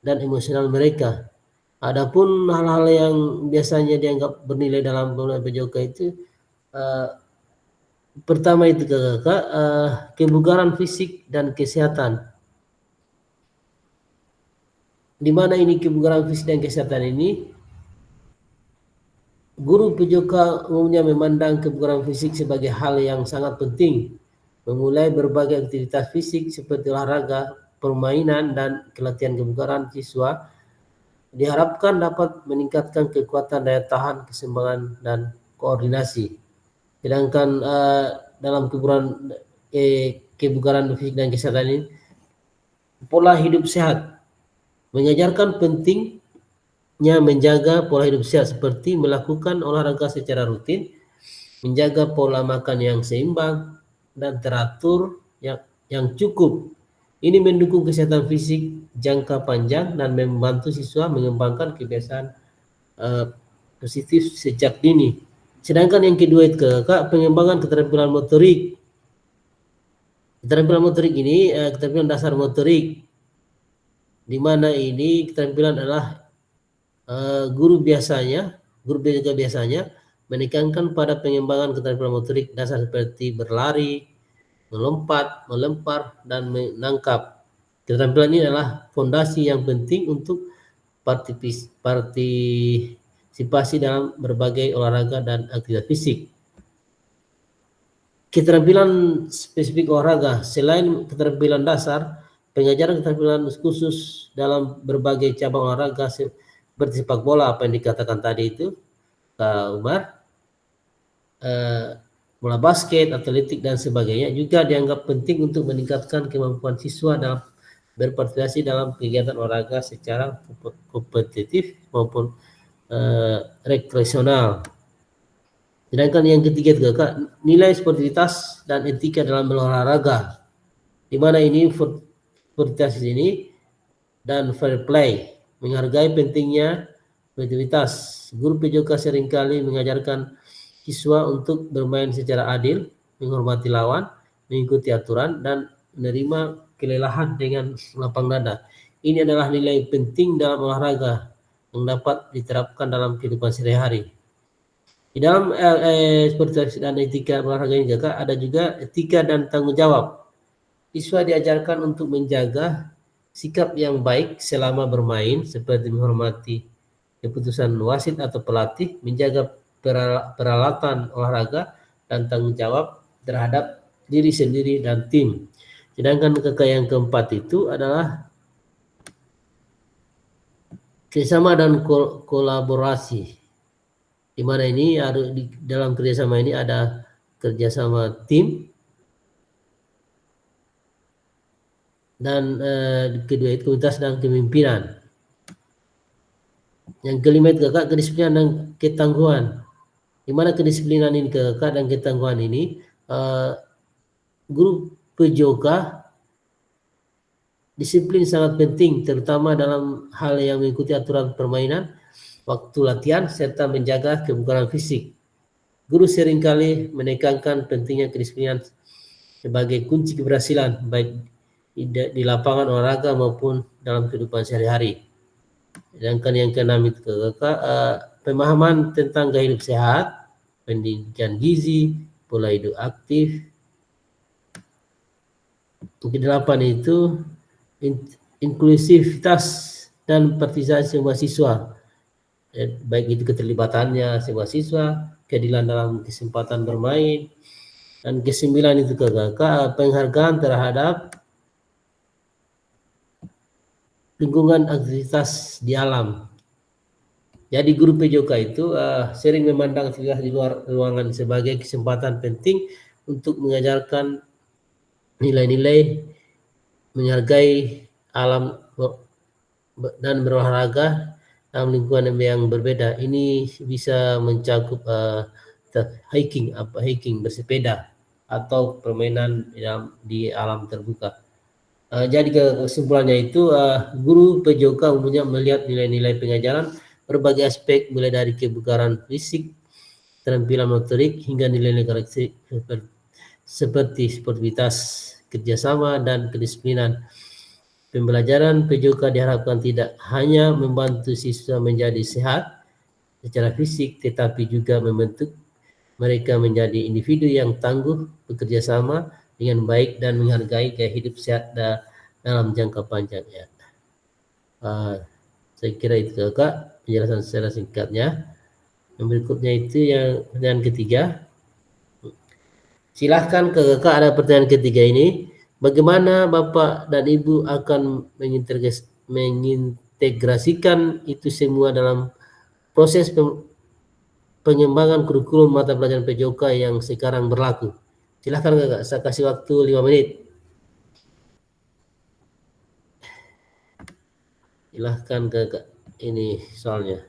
dan emosional mereka. Adapun hal-hal yang biasanya dianggap bernilai dalam pembelajaran PJOK itu pertama itu kakak, kebugaran fisik dan kesehatan. Di mana ini kebugaran fisik dan kesehatan ini, guru PJOK umumnya memandang kebugaran fisik sebagai hal yang sangat penting, memulai berbagai aktivitas fisik seperti olahraga, permainan, dan pelatihan kebugaran siswa diharapkan dapat meningkatkan kekuatan daya tahan, keseimbangan, dan koordinasi. Sedangkan dalam kebugaran fisik dan kesehatan ini, pola hidup sehat mengajarkan pentingnya menjaga pola hidup sehat seperti melakukan olahraga secara rutin, menjaga pola makan yang seimbang dan teratur yang cukup. Ini mendukung kesehatan fisik jangka panjang dan membantu siswa mengembangkan kebiasaan positif sejak dini. Sedangkan yang kedua itu kakak, pengembangan keterampilan motorik. Keterampilan motorik ini keterampilan dasar motorik, di mana ini keterampilan adalah guru juga biasanya menekankan pada pengembangan keterampilan motorik dasar seperti berlari, melompat, melempar, dan menangkap. Keterampilan ini adalah fondasi yang penting untuk partisipasi dalam berbagai olahraga dan aktivitas fisik. Keterampilan spesifik olahraga, selain keterampilan dasar, pengajaran keterampilan khusus dalam berbagai cabang olahraga seperti sepak bola, apa yang dikatakan tadi itu Kak Umar, bola basket, atletik, dan sebagainya juga dianggap penting untuk meningkatkan kemampuan siswa dalam berpartisipasi dalam kegiatan olahraga secara kompetitif maupun rekreasional. Sedangkan yang ketiga itu Kak, nilai sportivitas dan etika dalam berolahraga, di mana ini sportivitas ini dan fair play, menghargai pentingnya sportivitas. Guru PJOK seringkali mengajarkan siswa untuk bermain secara adil, menghormati lawan, mengikuti aturan, dan menerima kelelahan dengan lapang dada. Ini adalah nilai penting dalam olahraga yang dapat diterapkan dalam kehidupan sehari-hari. Di dalam sportivitas dan etika olahraga ini juga ada juga etika dan tanggung jawab. Siswa diajarkan untuk menjaga sikap yang baik selama bermain, seperti menghormati keputusan wasit atau pelatih, menjaga peralatan olahraga, dan tanggung jawab terhadap diri sendiri dan tim. Sedangkan yang keempat itu adalah kerjasama dan kolaborasi, di mana ini dalam kerjasama ini ada kerjasama tim, dan kedua itu komunitas dan kepemimpinan. Yang kelima itu kakak, kedisiplinan dan ketangguhan, di mana kedisiplinan ini kakak dan ketangguhan ini guru PJOK disiplin sangat penting, terutama dalam hal yang mengikuti aturan permainan, waktu latihan, serta menjaga kebugaran fisik. Guru seringkali menekankan pentingnya kedisiplinan sebagai kunci keberhasilan baik di lapangan olahraga maupun dalam kehidupan sehari-hari. Sedangkan yang keenam itu kakak, pemahaman tentang gaya hidup sehat, pendidikan gizi, pola hidup aktif, Kedelapan itu inklusivitas dan partisipasi semua siswa, baik itu keterlibatannya semua siswa, keadilan dalam kesempatan bermain, dan kesembilan itu penghargaan terhadap lingkungan aktivitas di alam. Jadi guru PJOK itu sering memandang aktivitas di luar ruangan sebagai kesempatan penting untuk mengajarkan nilai-nilai menghargai alam dan berolahraga dalam lingkungan yang berbeda. Ini bisa mencakup hiking bersepeda atau permainan di alam terbuka. Jadi kesimpulannya itu guru PJOK umumnya melihat nilai-nilai pengajaran berbagai aspek mulai dari kebugaran fisik, keterampilan motorik hingga nilai-nilai karakteristik seperti sportivitas, kerjasama, dan kedisiplinan. Pembelajaran PJOK diharapkan tidak hanya membantu siswa menjadi sehat secara fisik, tetapi juga membentuk mereka menjadi individu yang tangguh, bekerja sama dengan baik, dan menghargai gaya hidup sehat dalam jangka panjang. Ya. Saya kira itu kakak penjelasan secara singkatnya. Yang berikutnya itu yang pertanyaan ketiga. Silahkan kakak ada pertanyaan ketiga ini. Bagaimana Bapak dan Ibu akan mengintegrasikan itu semua dalam proses pengembangan kurikulum mata pelajaran PJOK yang sekarang berlaku? Silahkan kakak, saya kasih waktu 5 menit. Silahkan kakak, ini soalnya.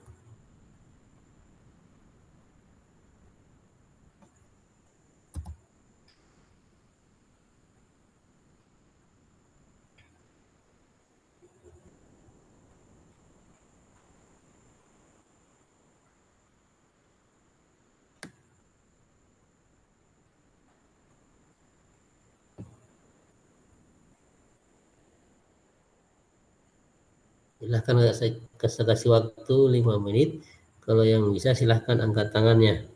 Silahkan saya kasih waktu 5 menit. Kalau yang bisa silahkan angkat tangannya.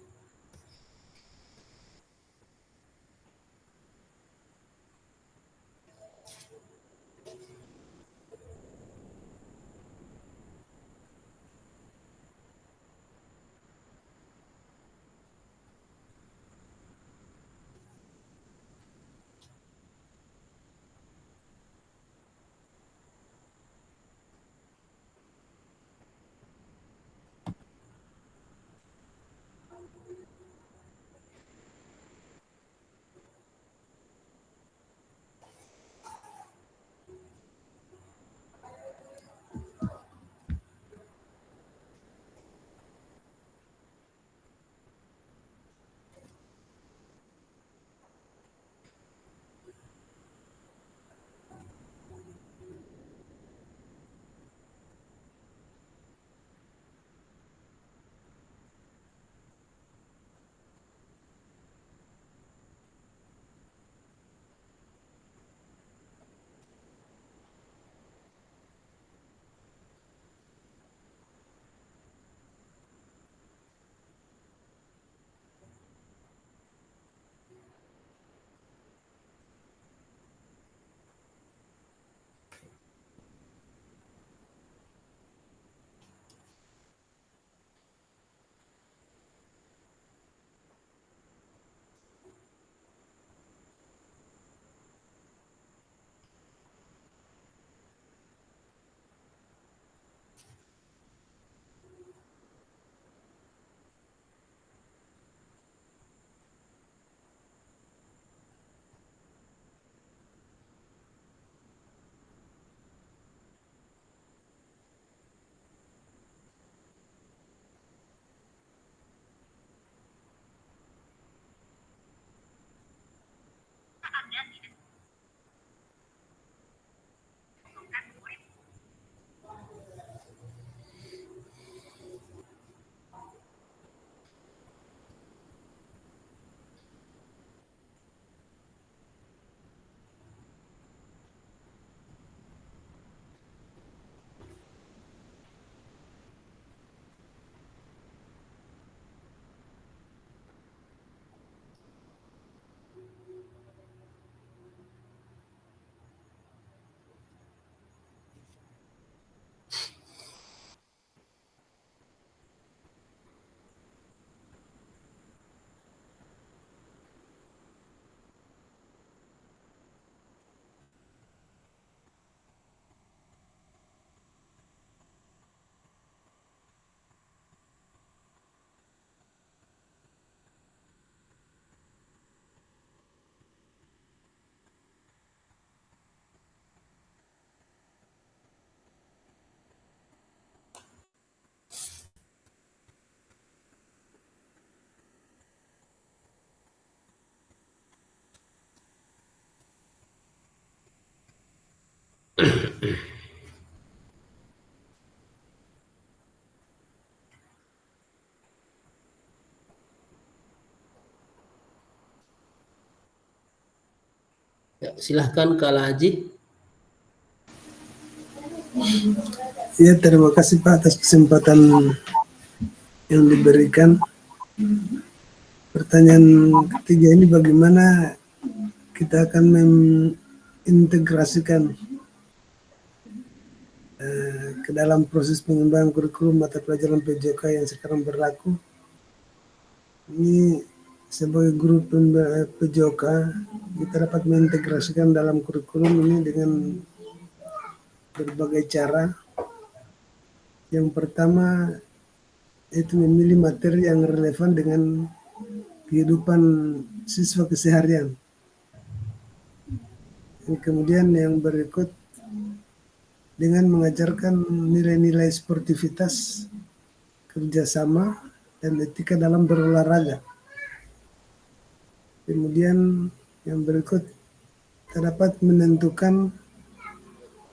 Ya, silahkan Kak Haji. Ya, terima kasih Pak atas kesempatan yang diberikan. Pertanyaan ketiga ini bagaimana kita akan mengintegrasikan ke dalam proses pengembangan kurikulum mata pelajaran PJK yang sekarang berlaku. Ini sebagai guru PJK kita dapat mengintegrasikan dalam kurikulum ini dengan berbagai cara. Yang pertama itu memilih materi yang relevan dengan kehidupan siswa keseharian. Dan kemudian yang berikut dengan mengajarkan nilai-nilai sportivitas, kerjasama, dan etika dalam berolahraga. Kemudian yang berikut terdapat menentukan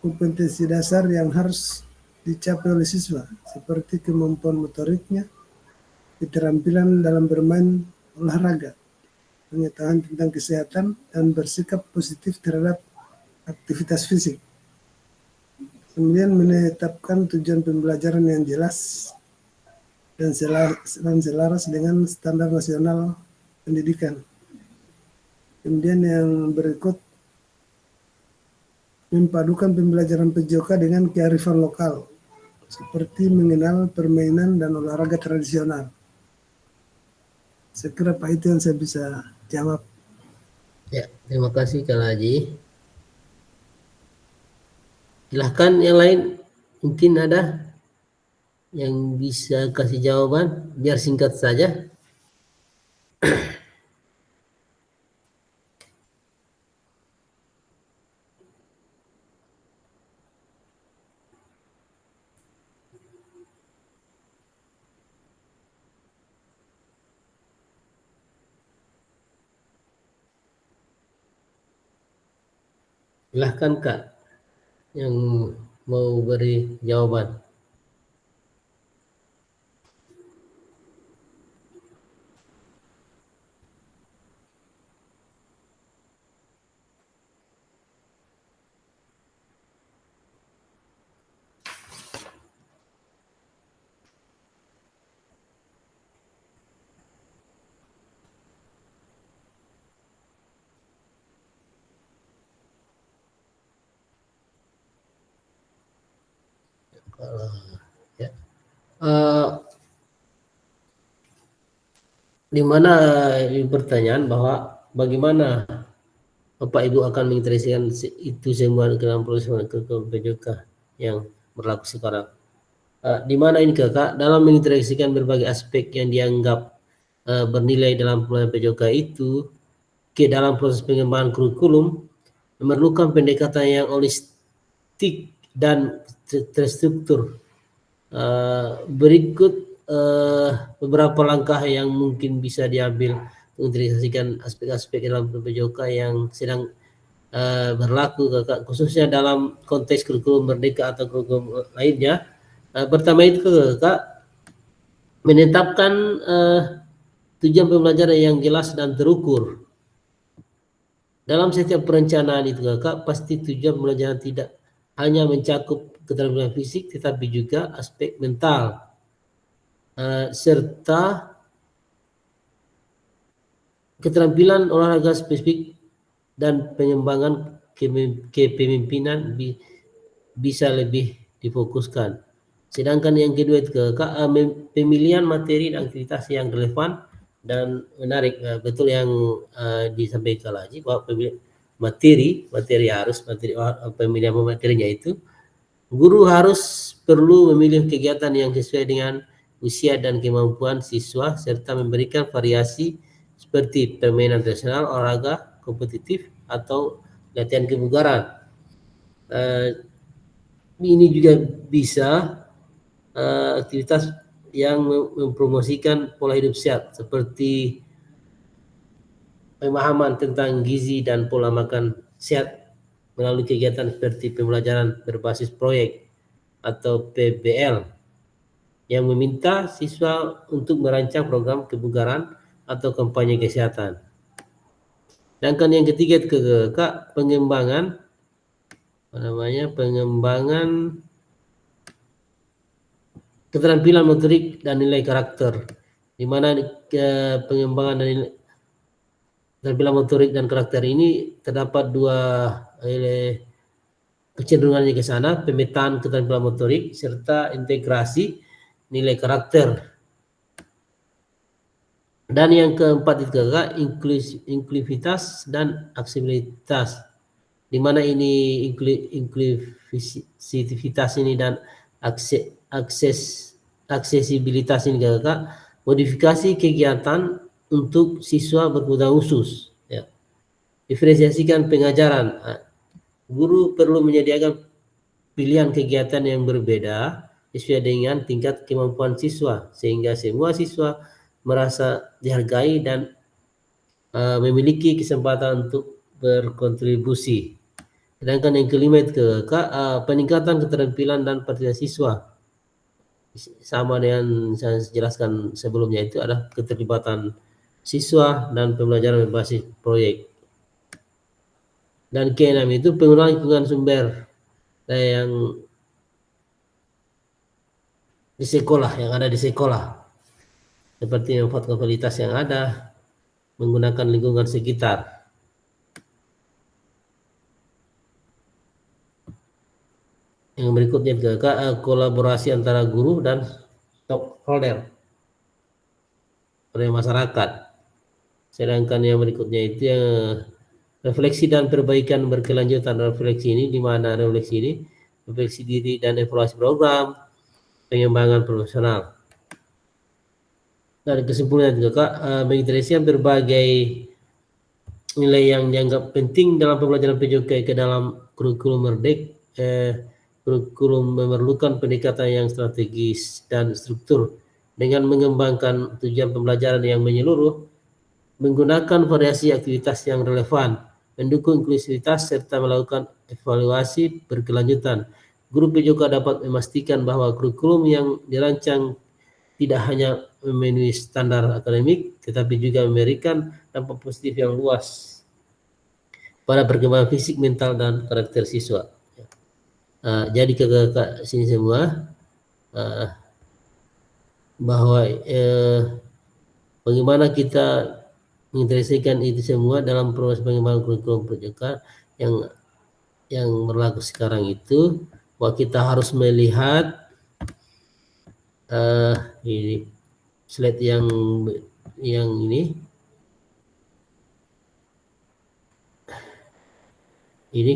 kompetensi dasar yang harus dicapai oleh siswa, seperti kemampuan motoriknya, keterampilan dalam bermain olahraga, pengetahuan tentang kesehatan, dan bersikap positif terhadap aktivitas fisik. Kemudian menetapkan tujuan pembelajaran yang jelas dan selaras dengan standar nasional pendidikan. Kemudian yang berikut mempadukan pembelajaran PJK dengan kearifan lokal, seperti mengenal permainan dan olahraga tradisional. Saya kira Pak itu yang saya bisa jawab. Ya, terima kasih Kak Haji. Silahkan yang lain, mungkin ada yang bisa kasih jawaban, biar singkat saja. Silahkan Kak yang mau beri jawaban. Ya. Di mana pertanyaan bahwa bagaimana Bapak Ibu akan mengintegrasikan itu semua ke dalam proses PJK yang berlaku sekarang. Di mana ini Kakak dalam mengintegrasikan berbagai aspek yang dianggap bernilai dalam PJK itu ke dalam proses pengembangan kurikulum memerlukan pendekatan yang holistik dan terstruktur. Berikut beberapa langkah yang mungkin bisa diambil untuk mengintegrasikan aspek-aspek dalam PJK yang sedang berlaku Kakak, khususnya dalam konteks kurikulum merdeka atau kurikulum lainnya. Pertama itu Kakak menetapkan tujuan pembelajaran yang jelas dan terukur. Dalam setiap perencanaan itu Kakak, pasti tujuan pembelajaran tidak hanya mencakup keterampilan fisik tetapi juga aspek mental serta keterampilan olahraga spesifik dan pengembangan kepemimpinan bisa lebih difokuskan. Sedangkan yang kedua itu pemilihan materi dan aktivitas yang relevan dan menarik. Betul yang disampaikan lagi bahwa materi harus pemilihan materinya itu guru harus perlu memilih kegiatan yang sesuai dengan usia dan kemampuan siswa serta memberikan variasi seperti permainan tradisional, olahraga kompetitif atau latihan kebugaran. Ini juga bisa aktivitas yang mempromosikan pola hidup sehat seperti pemahaman tentang gizi dan pola makan sehat melalui kegiatan seperti pembelajaran berbasis proyek atau PBL yang meminta siswa untuk merancang program kebugaran atau kampanye kesehatan. Sedangkan yang ketiga Kak, pengembangan keterampilan motorik dan nilai karakter, di mana pengembangan dan nilai keterampilan motorik dan karakter ini terdapat dua kecenderungannya ke sana, pemetaan keterampilan motorik serta integrasi nilai karakter. Dan yang keempat itu Kak, inklusivitas dan aksesibilitas, di mana ini inklusivitas ini dan aksesibilitas ini Kak, modifikasi kegiatan untuk siswa berkebutuhan khusus, ya. Diferensiasikan pengajaran. Guru perlu menyediakan pilihan kegiatan yang berbeda sesuai dengan tingkat kemampuan siswa, sehingga semua siswa merasa dihargai dan memiliki kesempatan untuk berkontribusi. Sedangkan yang kelima itu Kak, peningkatan keterampilan dan partisipasi siswa. Sama dengan saya jelaskan sebelumnya, itu adalah keterlibatan siswa dan pembelajaran berbasis proyek. Dan keenam itu penggunaan lingkungan sumber yang di sekolah, yang ada di sekolah, seperti manfaat kualitas yang ada, menggunakan lingkungan sekitar. Yang berikutnya kolaborasi antara guru dan stakeholder oleh masyarakat. Sedangkan yang berikutnya itu yang refleksi dan perbaikan berkelanjutan. Refleksi ini di mana refleksi diri dan evaluasi program, pengembangan profesional. Dan kesimpulannya juga mengintegrasikan berbagai nilai yang dianggap penting dalam pembelajaran PJOK ke dalam kurikulum kurikulum memerlukan pendekatan yang strategis dan struktur dengan mengembangkan tujuan pembelajaran yang menyeluruh, menggunakan variasi aktivitas yang relevan, mendukung inklusivitas serta melakukan evaluasi berkelanjutan. Guru PJOK dapat memastikan bahwa kurikulum yang dirancang tidak hanya memenuhi standar akademik, tetapi juga memberikan dampak positif yang luas pada perkembangan fisik, mental, dan karakter siswa. Jadi kakak sini semua bahwa bagaimana kita mengintegrasikan itu semua dalam proses pengembangan kurikulum PJOK yang berlaku sekarang itu, bahwa kita harus melihat ini slide yang ini ini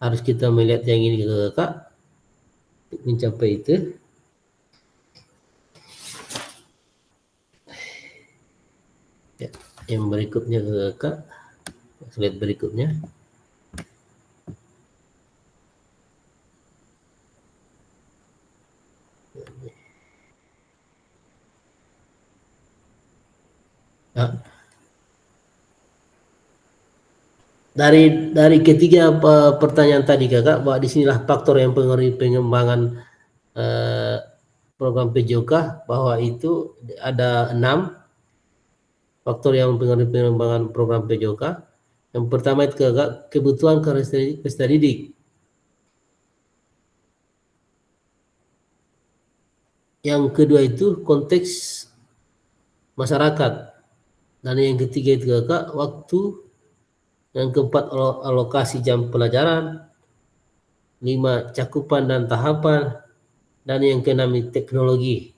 harus kita melihat yang ini kakak mencapai itu. Ya, yang berikutnya kakak, slide berikutnya. Nah, dari ketiga pertanyaan tadi kakak, bahwa disinilah faktor yang mempengaruhi pengembangan program PJOK, bahwa itu ada 6 faktor yang mempengaruhi pengembangan program PJOK. Yang pertama itu kakak, kebutuhan karakteristik peserta didik. Yang kedua itu konteks masyarakat. Dan yang ketiga itu kakak, waktu. Yang keempat, alokasi jam pelajaran. 5, cakupan dan tahapan. Dan yang keenam, teknologi.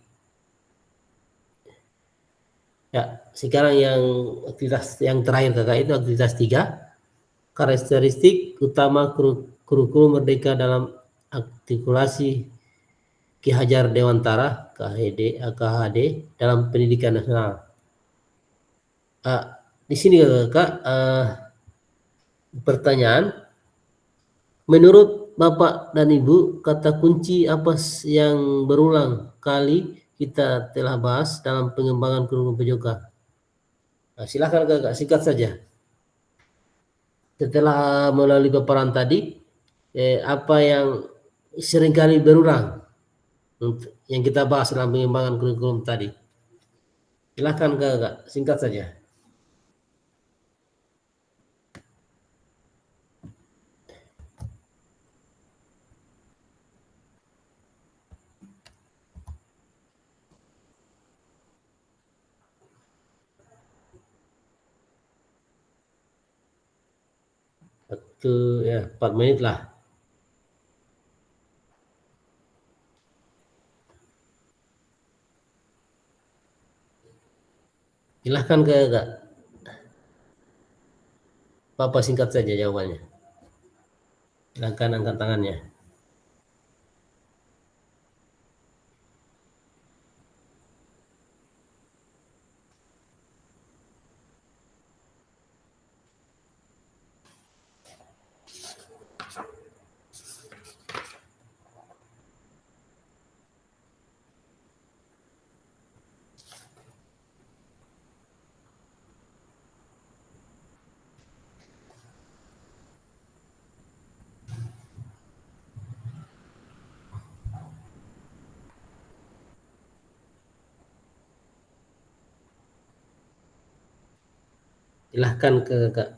Ya, sekarang yang aktivitas yang terakhir kakak itu aktivitas 3. Karakteristik utama kurikulum merdeka dalam artikulasi Ki Hajar Dewantara KHD dalam pendidikan nasional. Di sini kakak, pertanyaan, menurut Bapak dan Ibu, kata kunci apa yang berulang kali kita telah bahas dalam pengembangan kurikulum PJOK? Silakan kakak, singkat saja. setelah melalui paparan tadi, apa yang seringkali berulang yang kita bahas dalam pengembangan kurikulum tadi? Silahkan Kak, singkat saja. Waktu ya 4 menit lah. Silahkan Kak. Bapak singkat saja jawabannya. Silahkan angkat tangannya. Silahkan Kak.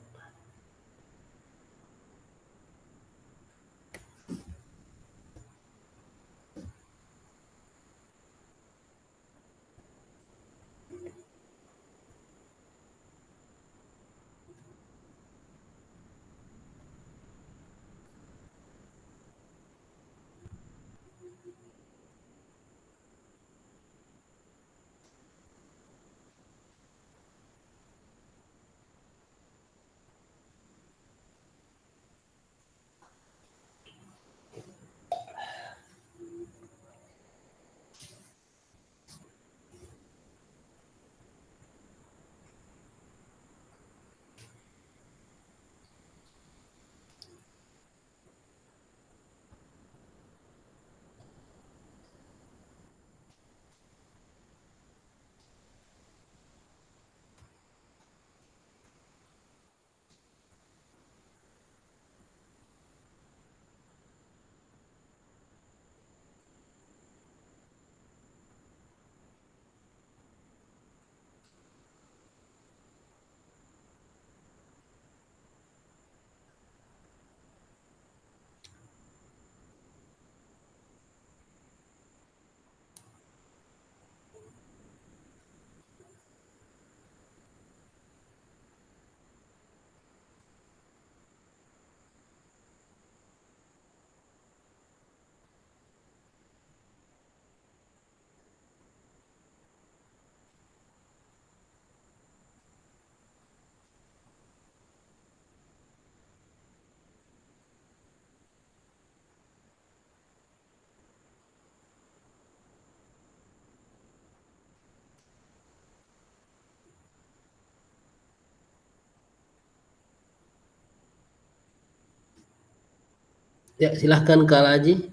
Ya, silahkan Kak Laji.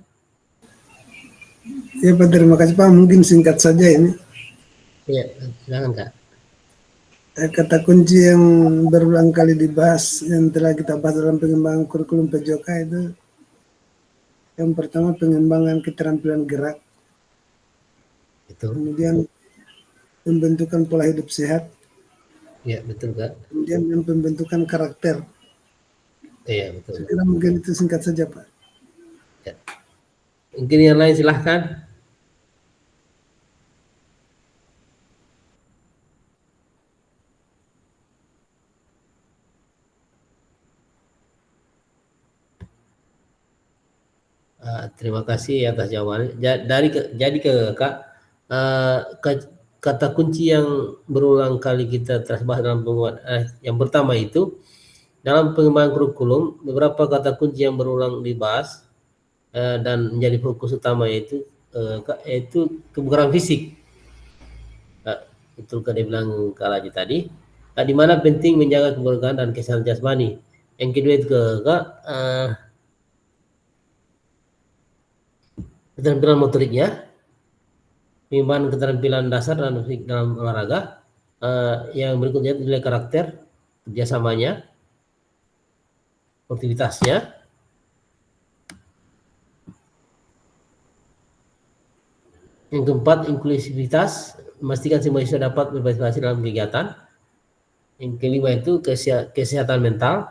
Ya Pak, terima kasih Pak. Mungkin singkat saja ini. Ya, silahkan Kak. Kata kunci yang berulang kali dibahas yang telah kita bahas dalam pengembangan kurikulum PJOK itu yang pertama pengembangan keterampilan gerak, Itu. kemudian pembentukan pola hidup sehat, Ya, betul Kak. kemudian yang pembentukan karakter. Iya, betul. Saya kira mungkin itu singkat saja Pak. Ya. Mungkin yang lain silahkan. Terima kasih atas jawabannya. Jadi Kak, kata kunci yang berulang kali kita telah bahas dalam yang pertama itu dalam pengembangan kurikulum beberapa kata kunci yang berulang dibahas dan menjadi fokus utama yaitu yaitu kebugaran fisik. Itu Kak dia bilang Kak Laji tadi. Di mana penting menjaga kebugaran dan kesehatan jasmani. Yang kedua itu Kak, keterampilan motoriknya, pengembangan keterampilan dasar dan fisik dalam olahraga. Yang berikutnya nilai karakter, kerjasamanya, sportivitasnya. Yang keempat, inklusivitas, memastikan semua siswa dapat berpartisipasi dalam kegiatan. Yang kelima itu kesehatan mental,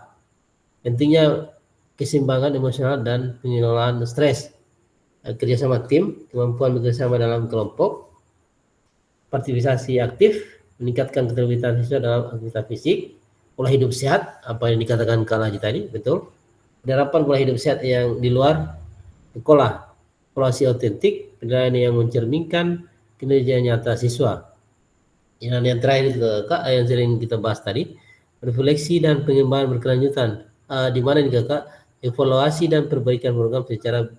pentingnya keseimbangan emosional dan pengelolaan stres, kerjasama tim, kemampuan bekerjasama dalam kelompok, partisipasi aktif, meningkatkan keterlibatan siswa dalam aktivitas fisik, pola hidup sehat, apa yang dikatakan Kak Laji tadi, betul. Penerapan pola hidup sehat yang di luar sekolah, evaluasi otentik, penilaian yang mencerminkan kinerja nyata siswa. Yang terakhir itu Kak, yang sering kita bahas tadi, refleksi dan pengembangan berkelanjutan. Di mana nih Kak, evaluasi dan perbaikan program secara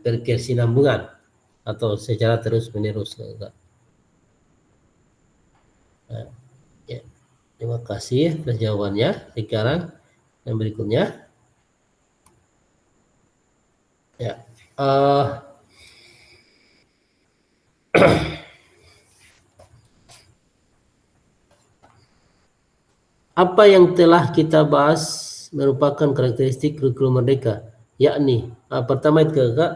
berkesinambungan atau secara terus menerus Kak. Ya, terima kasih atas jawabannya. Sekarang yang berikutnya, ya, apa yang telah kita bahas merupakan karakteristik kurikulum merdeka, yakni pertama itu Kak,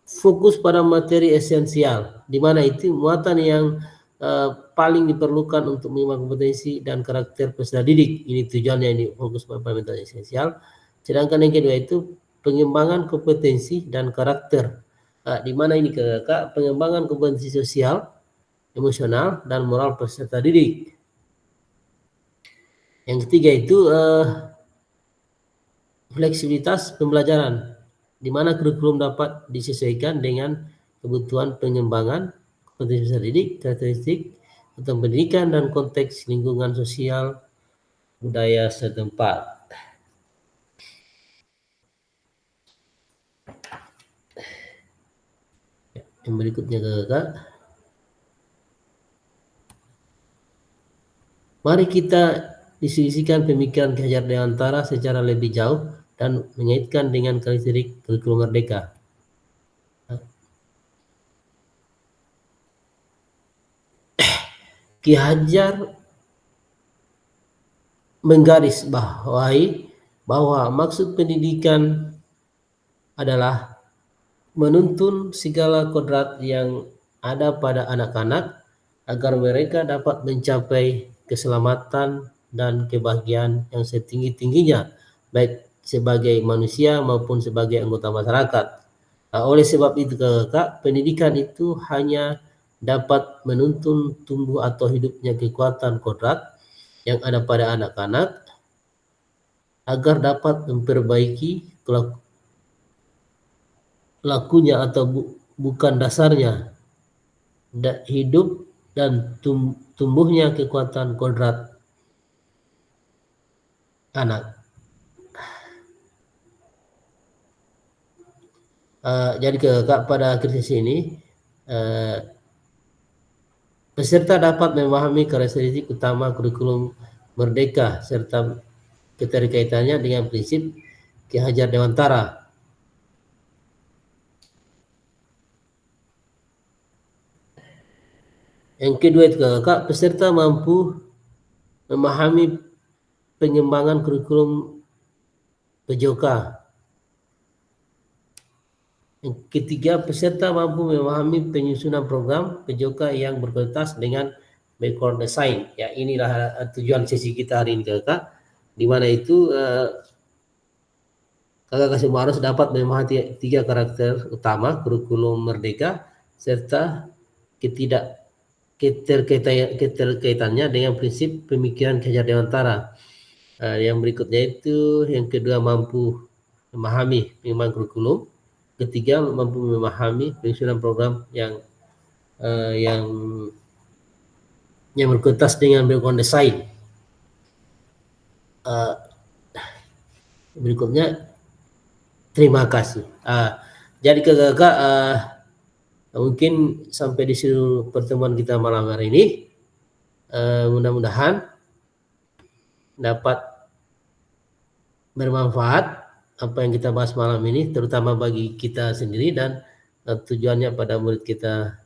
fokus pada materi esensial, di mana itu muatan yang paling diperlukan untuk mengembangkan kompetensi dan karakter peserta didik. Ini tujuannya, ini fokus pada materi esensial. Sedangkan yang kedua itu pengembangan kompetensi dan karakter, di mana ini Kak, pengembangan kompetensi sosial, emosional, dan moral peserta didik. Yang ketiga itu fleksibilitas pembelajaran, di mana kurikulum dapat disesuaikan dengan kebutuhan pengembangan kompetensi peserta didik, karakteristik tentang pendidikan dan konteks lingkungan sosial budaya setempat. Yang berikutnya Kak, mari kita diskusikan pemikiran Ki Hajar Dewantara secara lebih jauh dan mengaitkan dengan karakteristik kurikulum merdeka. Ki Hajar menggarisbawahi bahwa maksud pendidikan adalah menuntun segala kodrat yang ada pada anak-anak agar mereka dapat mencapai keselamatan dan kebahagiaan yang setinggi-tingginya, baik sebagai manusia maupun sebagai anggota masyarakat. Oleh sebab itu Kak, pendidikan itu hanya dapat menuntun tumbuh atau hidupnya kekuatan kodrat yang ada pada anak-anak agar dapat memperbaiki lakunya atau bukan dasarnya hidup dan tumbuhnya kekuatan kodrat anak. Jadi Kak, pada akhir sesi ini peserta dapat memahami karakteristik utama kurikulum merdeka serta keterkaitannya dengan prinsip Ki Hajar Dewantara. Yang kedua itu Kak, peserta mampu memahami pengembangan kurikulum PJOK. Yang ketiga, peserta mampu memahami penyusunan program PJOK yang berkualitas dengan backward design. Ya, inilah tujuan sesi kita hari ini Kak, di mana itu Kakak semua harus dapat memahami tiga karakter utama kurikulum merdeka serta keterkaitannya dengan prinsip pemikiran Ki Hajar Dewantara. Yang berikutnya itu, yang kedua mampu memahami pengembangan kurikulum, ketiga mampu memahami penyusunan program yang berkualitas dengan backward design. Berikutnya, terima kasih. Jadi Kakak, mungkin sampai di sini pertemuan kita malam hari ini. Mudah-mudahan dapat bermanfaat apa yang kita bahas malam ini, terutama bagi kita sendiri dan tujuannya pada murid kita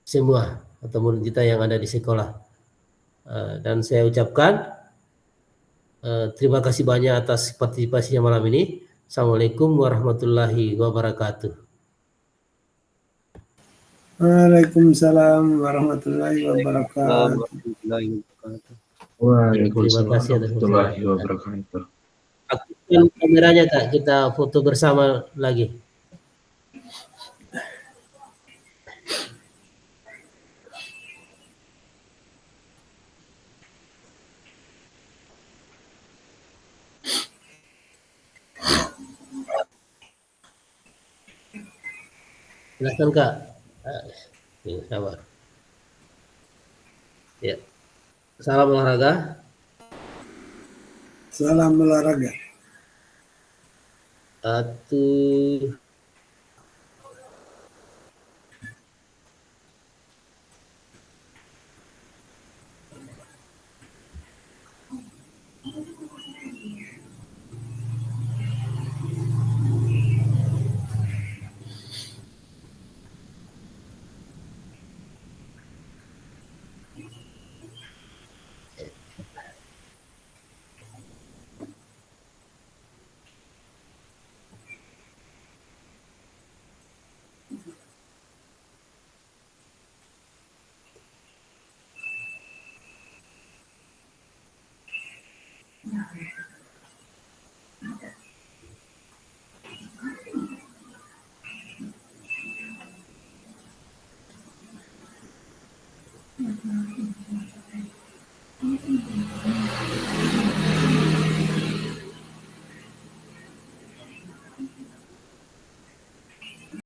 semua atau murid kita yang ada di sekolah. Dan saya ucapkan terima kasih banyak atas partisipasinya malam ini. Assalamualaikum warahmatullahi wabarakatuh. Waalaikumsalam warahmatullahi wabarakatuh. Warahmatullahi wabarakatuh. Terima Waalaikumsalam kasih atas warahmatullahi perhatiannya. wabarakatuh. Aktifkan kameranya Kak, kita foto bersama lagi. Silakan Kak. Ini sabar. Ya. Salam olahraga. Salam olahraga. Satu.